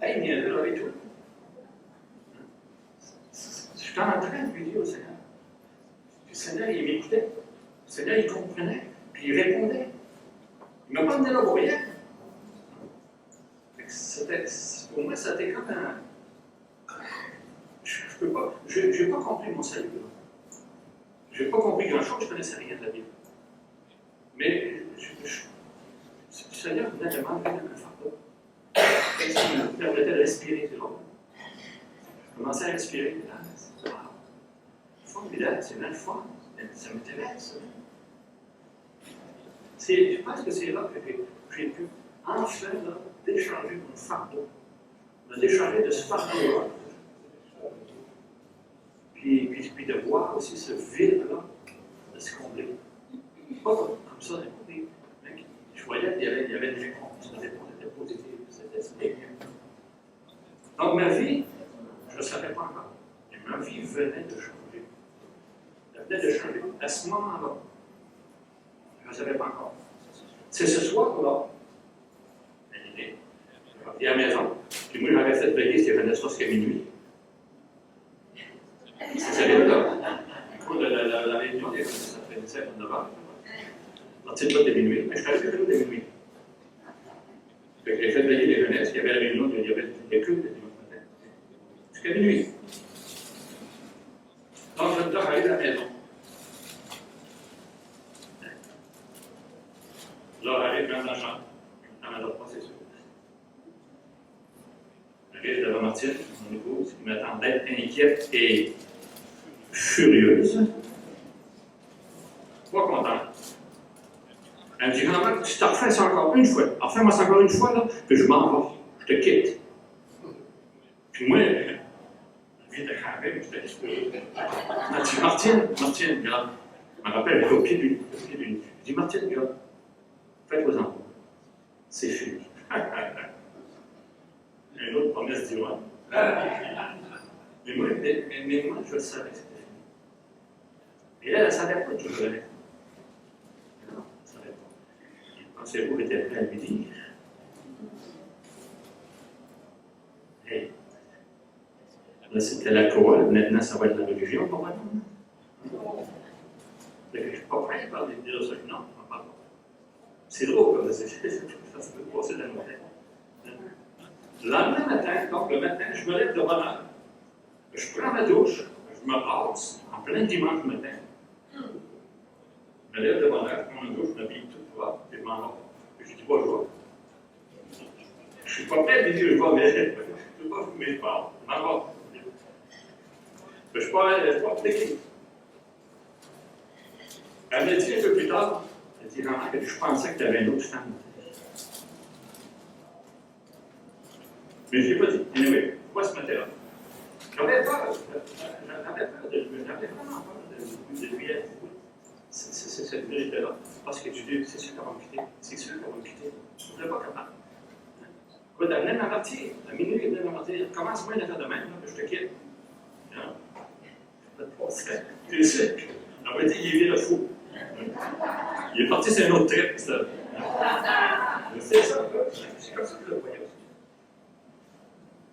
Hey, viens là avec toi. Je suis en train de lui dire au Seigneur. Puis le Seigneur, il m'écoutait. Le Seigneur, il comprenait. Puis il répondait. Il ne m'a pas donné là pour rien. Pour moi, c'était comme un. Je n'ai pas compris mon salut. Je n'ai pas compris grand-chose, je ne connaissais rien de la Bible. Mais le Seigneur venait de m'enlever un fardeau. Ça me permettait de respirer, c'est drôle. Je commençais à respirer, et là, c'est formidable, c'est même fort. Ça m'intéresse. Je pense que c'est là que j'ai pu enfin décharger mon fardeau. Me décharger de ce fardeau-là. Puis de voir aussi ce vide-là, de se combler. Pas comme ça, mais je voyais qu'il y avait des réponses, des réponses étaient positives, c'était bien. Donc ma vie, je ne le savais pas encore, mais ma vie venait de changer. Elle venait de changer à ce moment-là. Je ne le savais pas encore. C'est ce soir-là, il est parti à la maison, puis moi j'avais fait veiller, c'était Vanessa jusqu'à minuit. C'est sérieux, là. Du coup, la réunion, ça fait 7 ou 9 heures. La petite note de minuit, mais je suis arrivé de minuit. J'ai fait veiller les jeunesses, il y avait la réunion, il y avait des cultes le dimanche matin. Jusqu'à minuit. Donc, je dois aller à la maison. Là, j'arrive même dans la chambre. Je n'en adore pas, c'est sûr. J'arrive devant Martine, mon épouse, qui m'attendait inquiète et furieuse. Pas contente. Elle me dit, grand-mère, tu te refais ça encore une fois. Refais-moi ça encore une fois, là, puis je m'en vais. Je te quitte. Puis moi, je viens de cramer, je t'ai dit, Martine, regarde. Je me rappelle, j'étais au pied d'une. Je dis, Martine, regarde, faites-vous-en pas. C'est fini. Une autre promesse dit, ouais. Mais moi, je le savais que c'était fini. Et elle ne savait pas que je venais. Non, elle ne savait pas. Pensez-vous était prêt à lui dire? Hey, là, c'était l'alcool, maintenant, ça va être la religion pour moi. Je ne suis pas prêt à parler de dire ça. Non, je ne parle pas. C'est drôle, ça se peut passer dans mon tête. Le lendemain matin, donc le matin, je me lève de bonne heure. Je prends ma douche, je me rase en plein dimanche matin. Je me lève de bonne heure, je prends ma douche, je m'habille tout droit, et je m'en vais. Je dis pas, je vais. Je ne suis pas prêt à dire je vais, mais je ne sais pas fumer, je parle. Je m'en vais. Je ne suis pas appliqué. Elle m'a dit un peu plus tard, elle dit, je pensais que tu avais une autre femme. Mais je ne l'ai pas dit. Anyway, pourquoi ce matin-là? J'avais vraiment peur de lui être. C'est cette vérité-là. Parce que tu dis, c'est sûr qu'elle va me quitter. C'est sûr qu'elle va me quitter. Je ne serais pas capable. Écoute, elle venait de m'avertir. À minuit, elle venait de m'avertir. Commence-moi une affaire de même, que je te quitte. Non. Je ne peux pas passer. Tu sais, elle m'a dit, il est le fou. Il est parti sur un autre trip, ça. C'est ça, c'est comme ça que je le voyais aussi.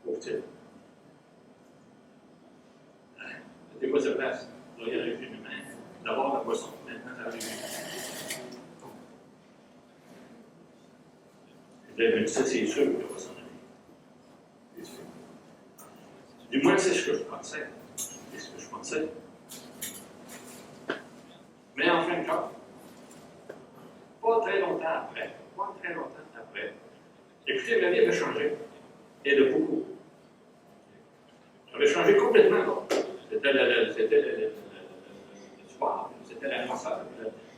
Pauvre type. C'était quoi sa place? Là, il arrive une main. D'abord la boisson, maintenant la réunion. Je dis, ça, c'est sûr qu'il va s'en aller. C'est sûr. Du moins, c'est ce que je pensais. C'est ce que je pensais. Mais en fin de compte, pas très longtemps après, pas très longtemps après, écoutez, ma vie avait changé, et de beaucoup. J'avais changé complètement. C'était le soir, c'était la noirceur.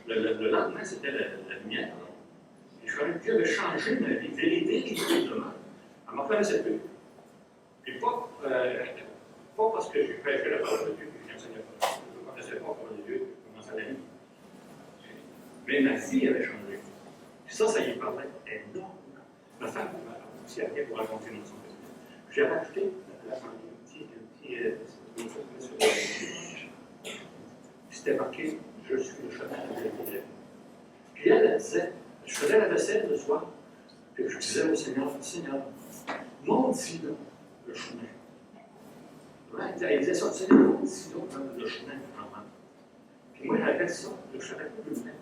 Le lendemain, c'était la lumière. Et Dieu avait changé ma vie, véritablement. Elle ne me connaissait plus. Puis pas parce que j'ai prêché la parole de Dieu, que je n'enseignais pas. Je ne connaissais pas la parole de Dieu, je commençais à l'année. Mais ma vie avait changé. Puis ça y parlait énormément. Ma femme m'a aussi appelé pour raconter dans son quotidien. J'ai racheté la famille. C'était marqué « Je suis le chemin de la vie ». Puis elle disait, je faisais la vaisselle le soir, puis je disais au Seigneur, Seigneur, montre-y donc le chemin. Ouais, elle disait ça, Seigneur, montre-y donc le chemin de maman. Puis moi, j'avais ça, je ne savais pas le mettre.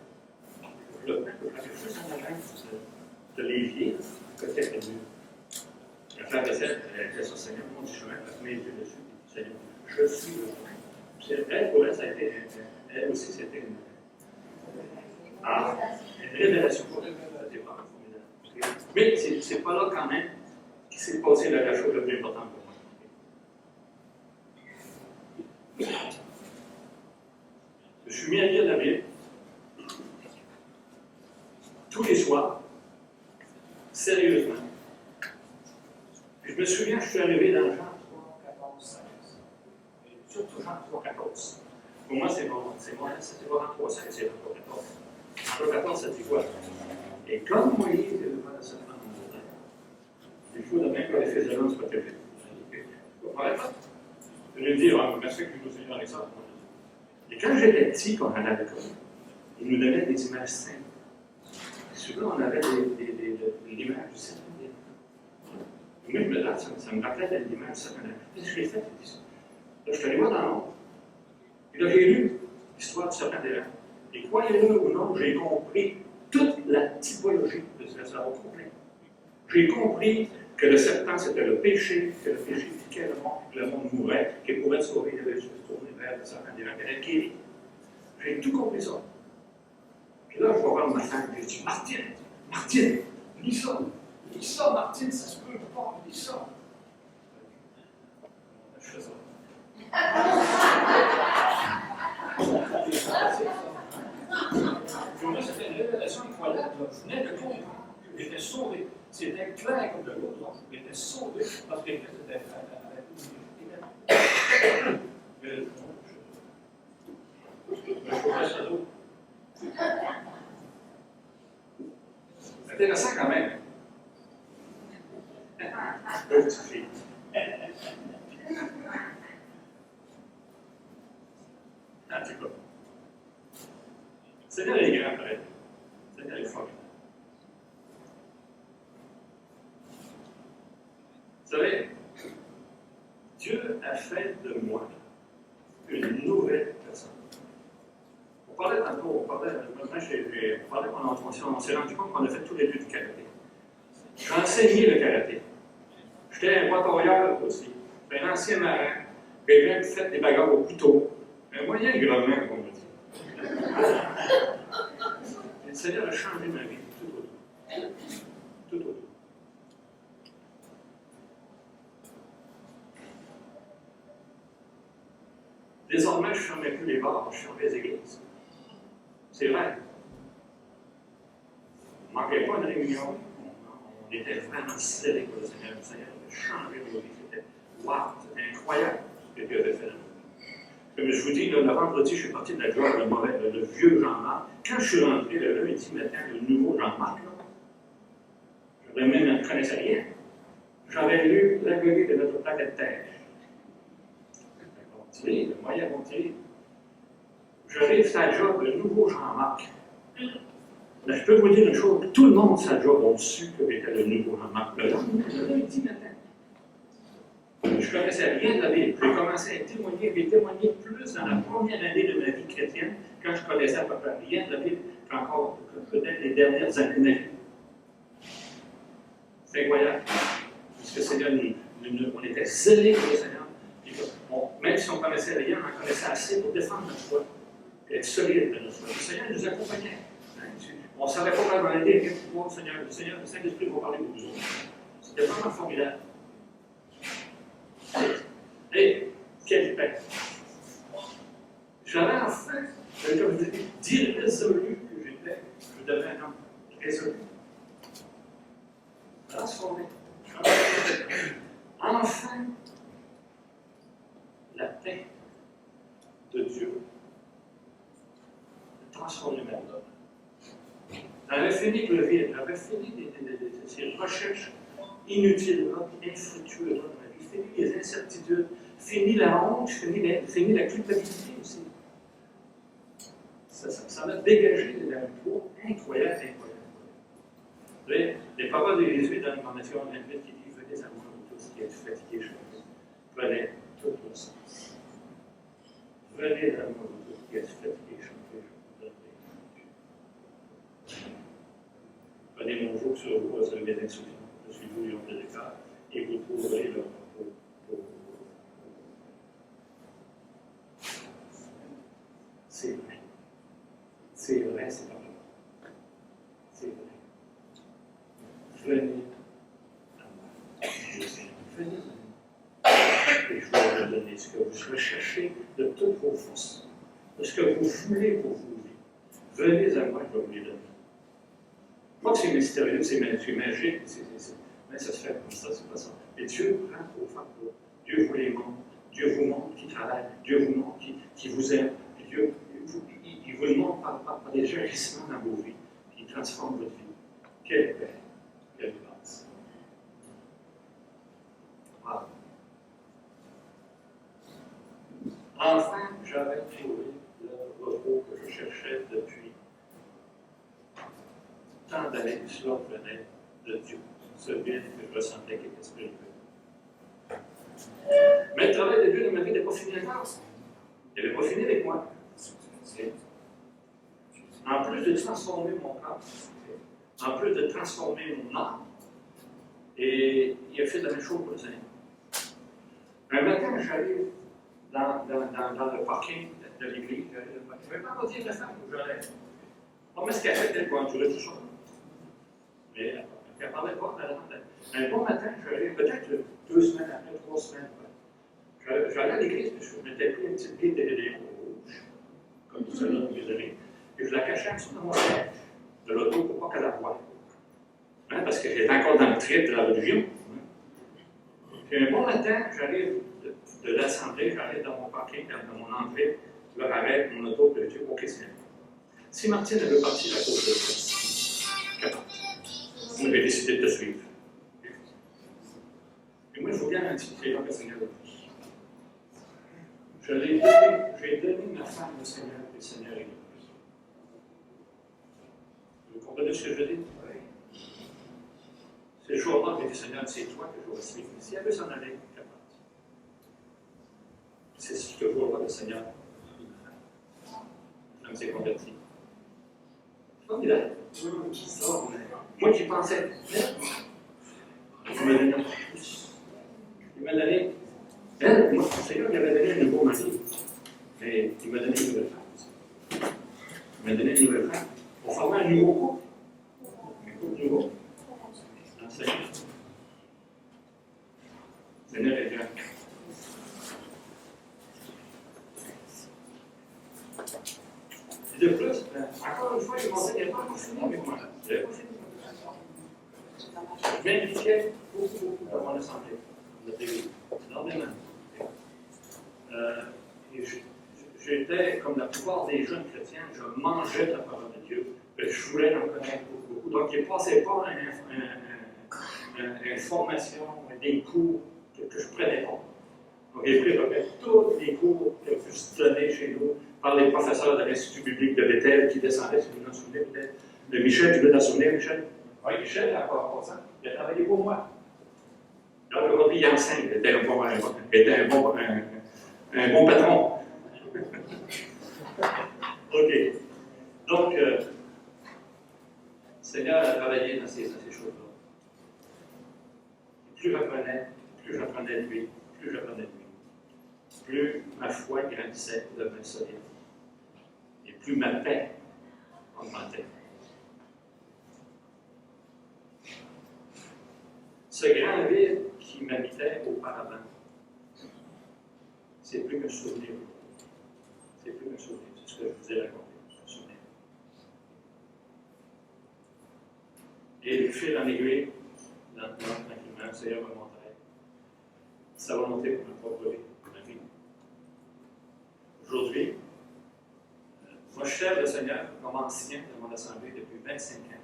Je le mettre, je l'avais juste en avant de l'évier, côté de Dieu. Elle fait la vaisselle, elle disait ça, Seigneur, montre-y le chemin, elle met les yeux dessus. Seigneur, je suis le chemin. Elle, pour elle, ça a été, elle aussi, c'était une révélation pour elle. C'était vraiment formidable. Mais c'est pas là quand même qui s'est passé la chose la plus importante pour moi. Je suis mis à lire la Bible tous les soirs, sérieusement. Puis je me souviens, je suis arrivé dans Jean 3, 14, 16. Surtout Jean 3, 14. Pour moi, c'était Jean 3, 16, c'est Jean 3, 14. Jean 3, 14, ça dit quoi? Et comme Moïse est devant la serpent dans le terre, il faut de même que les fils de l'homme soient élevés. Vous comprenez pas? Je vais dire, merci que je vous ai avec ça. Et quand j'étais petit, quand on allait à l'école, ils nous donnaient des images simples. Souvent, on avait l'image du serpent. Moi, je me dis, ça me rappelait de l'image du serpent. Qu'est-ce que j'ai fait? Là, je suis allé voir dans l'ombre. Et là, j'ai lu l'histoire du serpent des reins. Et croyez-le ou non, j'ai compris toute la typologie de ce savoir complet. J'ai compris que le serpent, c'était le péché, que le péché piquait le monde, que le monde mourait, qu'il pourrait se sauver, il avait juste tourné vers le serpent des reins, qu'il allait guérir. J'ai tout compris ça. Puis là, je vais voir ma femme, et je dis, Martine, lis ça, Martine, ça se peut pas, lis ça. Je fais ça. Pour moi, c'était une révélation incroyable. Je venais de comprendre que j'étais sauvé. C'était clair comme de l'eau, donc j'étais sauvé parce que Christ était c'est intéressant quand même. Petite fille. En tout cas. Seigneur est grand, frère. Seigneur est fort. Vous savez, Dieu a fait de moi une nouvelle personne. On parlait tantôt, on parlait pendant on s'est rendu compte qu'on a fait tous les deux du karaté. J'ai enseigné le karaté. J'étais un batailleur aussi. J'étais un ancien marin. Quelqu'un qui fait des bagarres au couteau. Un moyen grandement, comme on dit. Le Seigneur a changé ma vie tout autour. Tout autour. Désormais, je ne fermais plus les bars, je fermais les églises. C'est vrai. On ne manquait pas de réunion. On était vraiment serrés pour le Seigneur. Le Seigneur a changé nos vies. C'était wow, c'était incroyable ce que Dieu avait fait. Comme je vous dis, le vendredi, je suis parti de la gloire, le vieux Jean-Marc. Quand je suis rentré le lundi matin, le nouveau Jean-Marc, je ne connaissais rien. J'avais lu l'agony de notre planète Terre. Le moyen monté. Je réussis sa job, le nouveau Jean-Marc. Mais je peux vous dire une chose, tout le monde, sa job, ont su que j'étais le nouveau Jean-Marc. Le lundi matin. Je ne connaissais rien de la Bible. J'ai commencé à témoigner, j'ai témoigné plus dans la première année de ma vie chrétienne, quand je connaissais à peu près rien de la Bible, qu'encore peut-être les dernières années de ma vie. C'est incroyable. Parce que le Seigneur, on était zélés pour le Seigneur. Même si on ne connaissait rien, on en connaissait assez pour défendre notre foi et être solide de notre foi. Le Seigneur nous accompagnait. On ne savait pas comment aider, rien pour voir le Seigneur, le Saint-Esprit va parler pour nous autres. C'était vraiment formidable. Et quelle paix! J'avais enfin, comme je vous ai dit résolu que j'étais, je devais un homme résolu. Transformé. Enfin, la paix de Dieu transforme ma vie. J'avais fini de le vivre, j'avais fini de ces recherches inutiles, infructueuses dans ma vie, fini les incertitudes, fini la honte, fini la culpabilité aussi. Ça m'a dégagé d'un poids incroyable. Vous savez, les paroles de Jésus dans Matthieu 28 qui dit venez à moi, tous qui êtes fatigués, prenez tout le sens. Venez à moi, tous qui êtes fatigués, je vous donnerai. Prenez mon joug sur vous, recevez mes instructions. Je suis bouillon de l'écart, et vous trouverez le repos pour vous. C'est vrai. C'est vrai, c'est pas vrai. C'est vrai. Venez à moi. Venez à moi. Et je vais vous donner ce que vous recherchez de toutes vos forces, de ce que vous voulez pour vous vivre. Venez à moi, je vais vous les donner. Pas que c'est mystérieux, c'est magique, mais ça se fait comme ça, c'est pas ça. Et Dieu prend vos fardeaux. Dieu vous les montre. Dieu vous montre qui travaille. Dieu vous montre qui vous aime. Et Dieu, il vous le montre par des agissements dans vos vies. Puis il transforme votre vie. Quelle paix, quelle grâce. Voilà. Enfin, j'avais trouvé le repos que je cherchais depuis tant d'années que cela venait de Dieu. Ce bien que je ressentais qui était spirituel. Mais le travail de Dieu dans ma vie n'était pas fini encore. Il n'avait pas fini avec moi. En plus de transformer mon corps, en plus de transformer mon âme, et il a fait la même chose pour le Seigneur. Un matin, j'arrive dans le parking de l'église, je ne vais pas dire la femme où j'allais. Comment est-ce qu'elle fait pour endurer tout ça? Mais elle ne parlait pas, un bon matin, j'arrive, peut-être 2 semaines après, 3 semaines après. J'allais à l'église, je m'étais pris une petite Bible de rouge, comme tout ça là, mes amis, et je la cachais en dessous de mon siège de l'auto pour pas qu'elle la voie. Hein, parce que j'étais encore dans le trip de la religion. Puis un bon matin, j'arrive de l'Assemblée, j'arrive dans mon parking, dans mon entrée, je leur arrête mon auto, puis je dis OK, Seigneur. Si Martine veut partir à cause de ça, moi j'ai décidé de te suivre. Et moi, je vous garantis que c'est là que le Seigneur a dit. J'ai donné ma femme au Seigneur, et le Seigneur est là. Vous comprenez ce que je dis? Oui. C'est le jour-là que j'ai dit, Seigneur, c'est toi que je vais suivre. Si elle veut s'en aller, elle part. C'est ce jour-là que le Seigneur s'est converti. C'est formidable. Moi qui pensais, il m'a donné encore plus. Il m'a donné, moi, le Seigneur il avait donné un nouveau mari, mais il m'a donné une nouvelle femme. Il m'a donné une nouvelle femme. Pour former un nouveau couple. Un couple nouveau. Dans le Seigneur. Le Seigneur est grand. Et de plus, encore une fois, il n'avait pas encore fini avec moi. Il n'avait pas fini. Je m'impliquais beaucoup dans mon assemblée, dans notre église, énormément. Et j'étais, comme la plupart des jeunes chrétiens, je mangeais la parole de Dieu, je voulais en connaître beaucoup. Donc, il ne passait pas une formation, des cours que je ne prenais pas. Donc, j'ai pris à peu près tous les cours qui ont pu se donner chez nous par les professeurs de l'Institut biblique de Bethel qui descendaient, si vous vous en souvenez peut-être, de Michel, tu veux t'en souvenir, Michel? Oui, Michel, à part ça, il a travaillé pour moi. Donc, aujourd'hui, il enseigne, il était un bon patron. OK. Donc, le Seigneur a travaillé dans ces choses-là. Plus j'apprenais de lui, plus ma foi grandissait, devenait solide. Et plus ma paix augmentait. ce grand vide qui m'habitait auparavant, c'est plus qu'un souvenir. C'est plus qu'un souvenir. C'est ce que je vous ai raconté. Un souvenir. Et du fil en aiguille, lentement, tranquillement, le Seigneur me montrait sa volonté pour ma propre vie, pour ma vie. Aujourd'hui, moi, je sers le Seigneur comme ancien de mon assemblée depuis 25 ans.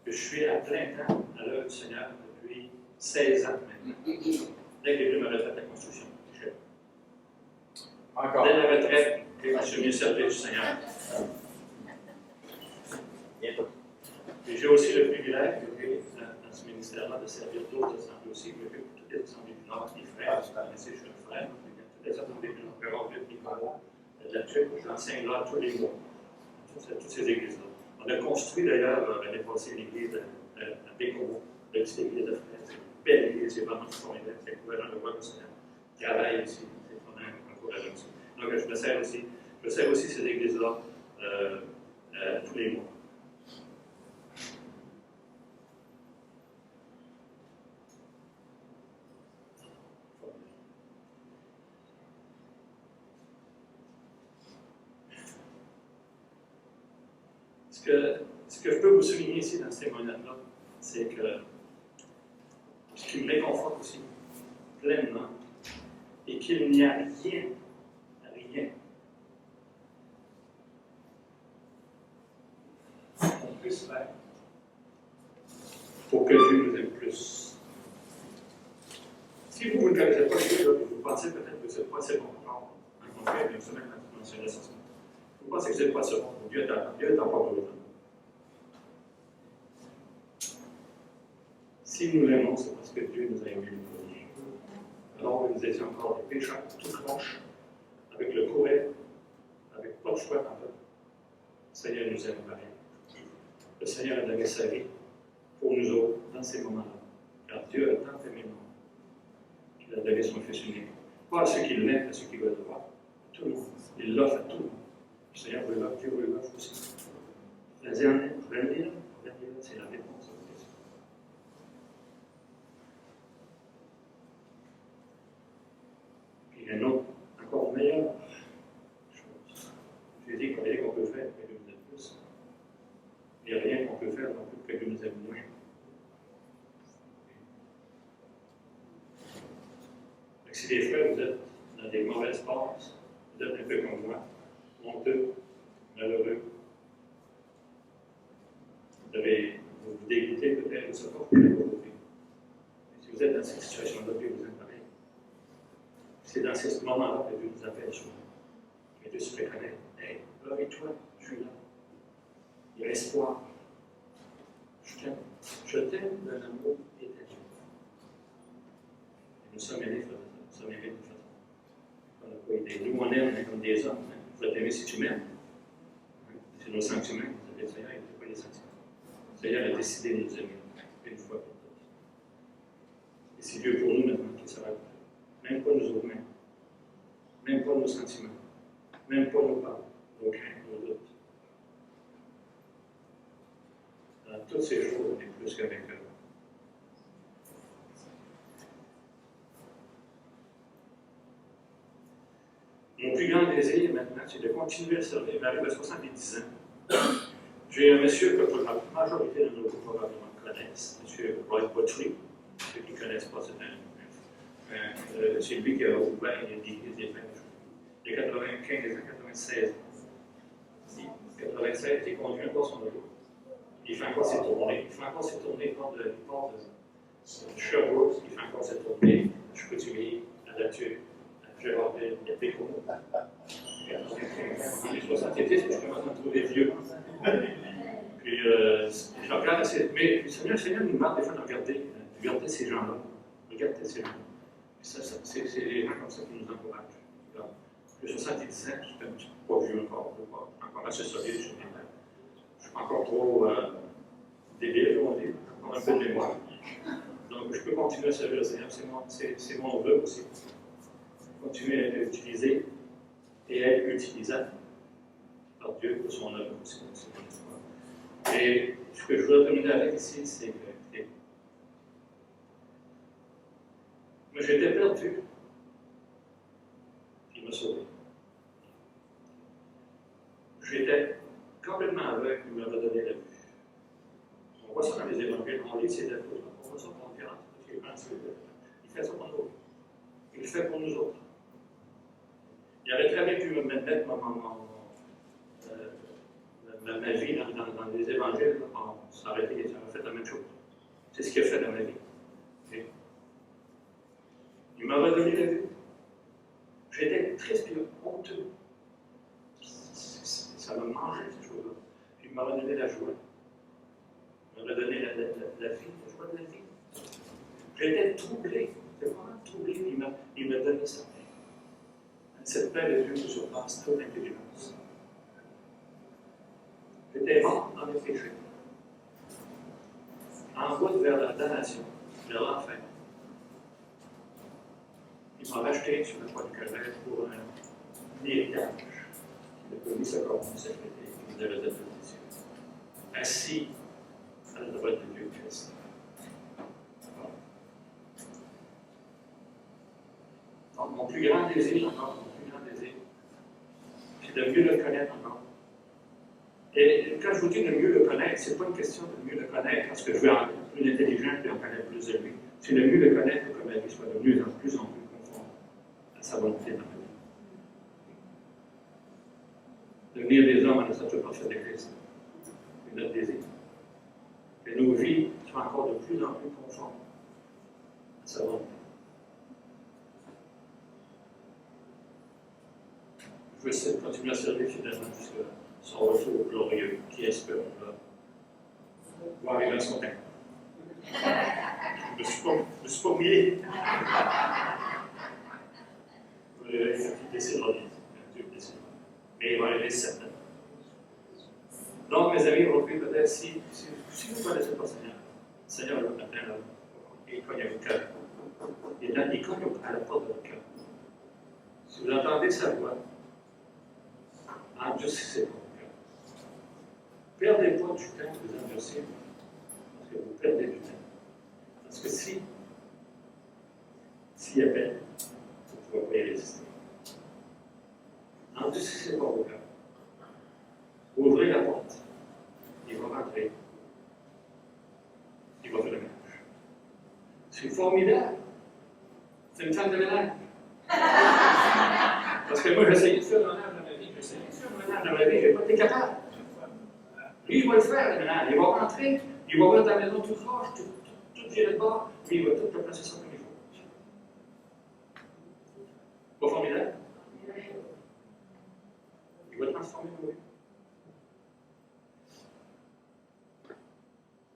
Que je suis à plein temps à l'œuvre du Seigneur depuis 16 ans maintenant. Dès que j'ai pris ma retraite à la construction. Encore. Dès la retraite, je suis venu servir du Seigneur. Bientôt. Et j'ai aussi le privilège, dans ce ministère-là, de servir d'autres assemblées aussi. Je m'occupe de toutes les assemblées du Nord, les frères. Vous connaissez, je suis un frère. Toutes les assemblées du Nord, Europe, Nicolas, là-dessus, j'enseigne là tous les mois. Toutes ces églises-là. On a construit d'ailleurs l'année passée l'église à Bécomo, la petite église de frères. C'est une belle église, c'est vraiment formidable. C'est encourageant de voir que ça travaille ici. C'est vraiment encourageant aussi. Donc je me sers aussi ces églises-là tous les mois. Ce que je peux vous souligner ici dans ce témoignage-là, c'est que ce qui me réconforte aussi pleinement, et qu'il n'y a rien qu'on puisse faire pour que Dieu nous aime plus. Si vous ne connaissez pas Dieu, vous pensez peut-être que ce n'est pas assez bon encore. En fait, il y a une semaine, on mentionnait ça. Vous pensez que ce n'est pas assez bon. Dieu est encore besoin. Si nous l'aimons, c'est parce que Dieu nous a aimés le premier. Alors que nous étions encore des pécheurs, tout croche, avec le courrier, avec pas de choix en fait. Le Seigneur nous aime pareil. Le Seigneur a donné sa vie pour nous autres dans ces moments-là. Car Dieu a tant aimé le monde qu'il a donné son Fils unique. Pas à ceux qui l'aiment, à ceux qui veulent le voir. À tout le monde. Il l'offre à tout le monde. Le Seigneur vous l'offre, Dieu vous l'offre aussi. La dernière, c'est la réponse à vos questions. Puis il y a une autre, encore meilleure chose. Je dis qu'on peut faire pour que Dieu nous aime plus. Il n'y a rien qu'on peut faire non plus pour que Dieu nous aime moins. Donc, si des fois vous êtes dans des mauvaises passes, vous êtes un peu comme moi, honteux, malheureux, vous vous dégoûtez peut-être de ce corps que vous avez. Si vous êtes dans cette situation-là, Dieu vous aime pareil. C'est dans ce moment-là que Dieu nous appelle souvent. Que Dieu se fait connaître. Hey, là avec toi, je suis là. Il y a espoir. Je t'aime. Je t'aime d'un amour éternel. Et nous sommes aimés de ça. Nous sommes aimés de façon. On n'a pas été. Nous, on aime comme des hommes. Tu vas t'aimer si tu m'aimes. C'est nos sentiments. Le Seigneur, il ne fait pas les sentiments. Le Seigneur a décidé de nous aimer une fois pour toutes. Et c'est Dieu pour nous maintenant qui sera. Même pas nos autres mains. Même pas nos sentiments. Même pas nos paroles, nos craintes, nos doutes. Dans tous ces jours, on est plus qu'avec eux. Mon plus grand désir maintenant, c'est de continuer à servir. Il m'arrive à 70 ans. J'ai un monsieur que la majorité de nos groupes probablement connaissent, M. Roy Botry. Ceux qui ne connaissent pas, c'est lui qui a ouvert l'église des Frères. De 95 à 96. En 96, il conduit encore son auto. Il fait encore ses tournées. Il fait encore ses tournées hors de Sherbrooke. Il fait encore ses tournées à Chicoutimi, à Latuc, à Gérardville, à Bécomo. Il est 70, je commence à me trouver vieux. Puis, je regarde mais le Seigneur nous demande des fois de regarder ces gens-là. Regardez ces gens-là. C'est les gens comme ça qui nous encouragent. J'ai 70 ans, je suis un petit peu pas vieux encore assez solide, je suis pas encore trop débile, on dit, encore un peu de mémoire. Donc, je peux continuer à servir le Seigneur, c'est mon vœu aussi. Continuer à être utilisé et à être utilisable par Dieu pour son œuvre aussi, c'est mon espoir. Et ce que je voudrais terminer avec ici, c'est que J'étais complètement aveugle, il m'avait donné la vue. On voit ça dans les évangiles, on lit ses apôtres, on voit ça pour le il fait ça pour nous autres. Il le fait pour nous autres. Il aurait très bien pu me mettre ma vie dans les évangiles, ça aurait fait la même chose. C'est ce qu'il a fait dans ma vie. Okay? Il m'avait donné la vue. J'étais triste et honteux. Ça m'a mangé, ces choses-là. Puis il m'avait donné la joie. Il m'avait donné la vie, la joie de la vie. J'étais troublé. J'étais vraiment troublé. Il m'a donné sa paix. Cette paix de Dieu qui surpasse toute intelligence. J'étais mort dans mes péchés. En route vers la damnation, vers l'enfer. Il m'a racheté sur la croix du Calvaire pour un héritage. Il a commis sa corps sacrifié, il nous avait donné des cieux. Assis à la droite de Dieu Christ. Donc, mon plus grand désir encore, c'est de mieux le connaître encore. Et quand je vous dis de mieux le connaître, ce n'est pas une question de mieux le connaître parce que je veux être plus intelligent et en connaître plus de lui. C'est de mieux le connaître pour que ma vie soit de plus en plus conforme à sa volonté dans ma vie. Devenir des hommes à la stature parfaite de Christ. C'est notre désir. Que nos vies soient encore de plus en plus conformes à sa volonté. Je veux essayer de continuer à servir fidèlement jusqu'à son retour glorieux, qui espère va arriver à son temps. Je ne me suis pas mouillé. Il décidera vite. Dieu décidera. Mais il va arriver certainement. Donc, mes amis, aujourd'hui, peut-être si vous ne connaissez pas le Seigneur, le matin, là, il cogne à votre cœur. Il cogne à la porte de votre cœur. Si vous entendez sa voix, endurcissez votre cœur. Perdez pas du temps de vous endurcir, parce que vous perdez du temps. Parce que s'il appelle, vous ne pouvez pas y résister. Endurcissez pas vos cœurs. Ouvrez la porte. Il va rentrer. Il va faire le ménage. C'est formidable. C'est une femme de ménage. Parce que moi, j'ai essayé de faire le ménage dans ma vie. J'ai essayé de faire le ménage dans ma vie. Je n'ai pas été capable. Lui, il va le faire, le ménage. Il va rentrer. Il va voir ta maison toute roche, tout viré de bord. Puis il va tout te placer ça comme il faut. Pas formidable? Il va transformer nos vies.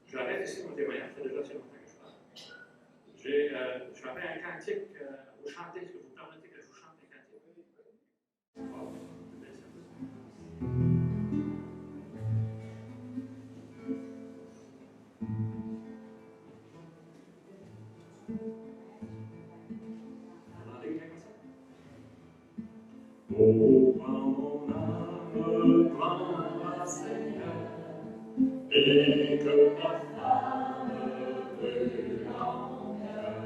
J'arrête ici mon témoignage, ça fait déjà assez longtemps que je parle. J'avais un cantique, vous chantez, est-ce que vous permettez que je vous chante un cantique? Wow. Oh, prends mon âme, prends-la, Seigneur, et que ta flamme brûle en cœur.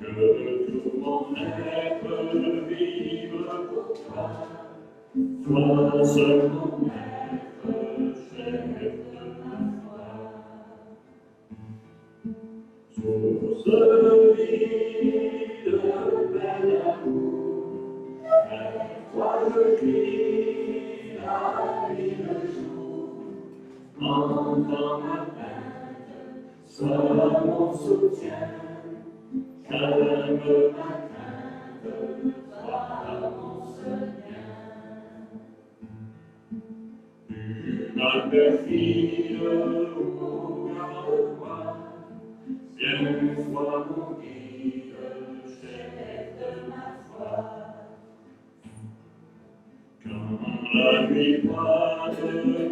Que tout mon être vibre pour toi, sois seul mon maître, chef de ma foi. Source de vie, de bel amour, vers toi je crie la nuit le jour. Entends ma plainte, sois mon soutien, calme ma crainte, sois mon Seigneur. Ma perfide, ouvre-moi, viens, sois mon guide, chef de ma foi. Quand la nuit froide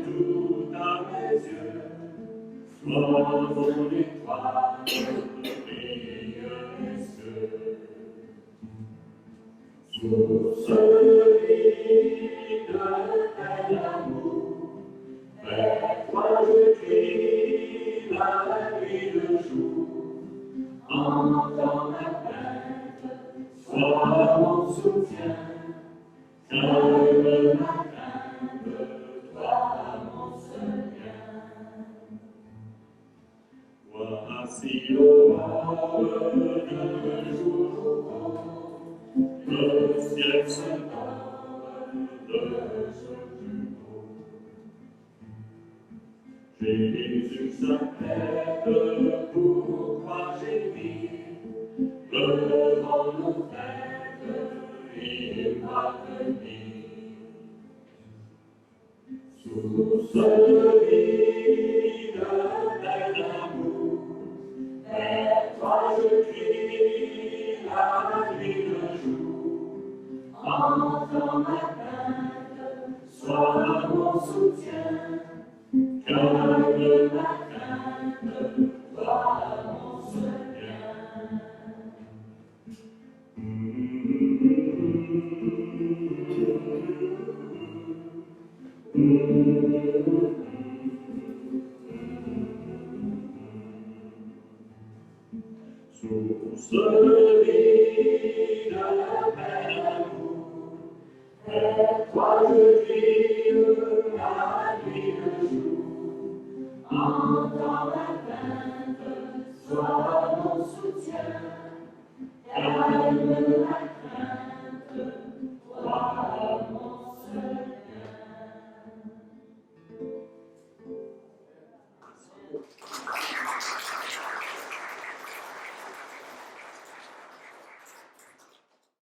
tout à mes yeux, sois mon étoile, brille les cieux. Source de vie, de bel amour, vers toi je crie la nuit le jour. Entends ma plainte, sois mon soutien, calme le matin de toi, mon Seigneur. Voici l'aurore d'un jour nouveau, le ciel se donne de ce plus beau. Jésus s'apprête pour croire gémir, le vent nous fait, il va venir. Source divine d'amour, vers toi je crie la nuit le jour. Entends ma plainte, sois mon soutien, car le matin de toi, mon Seigneur.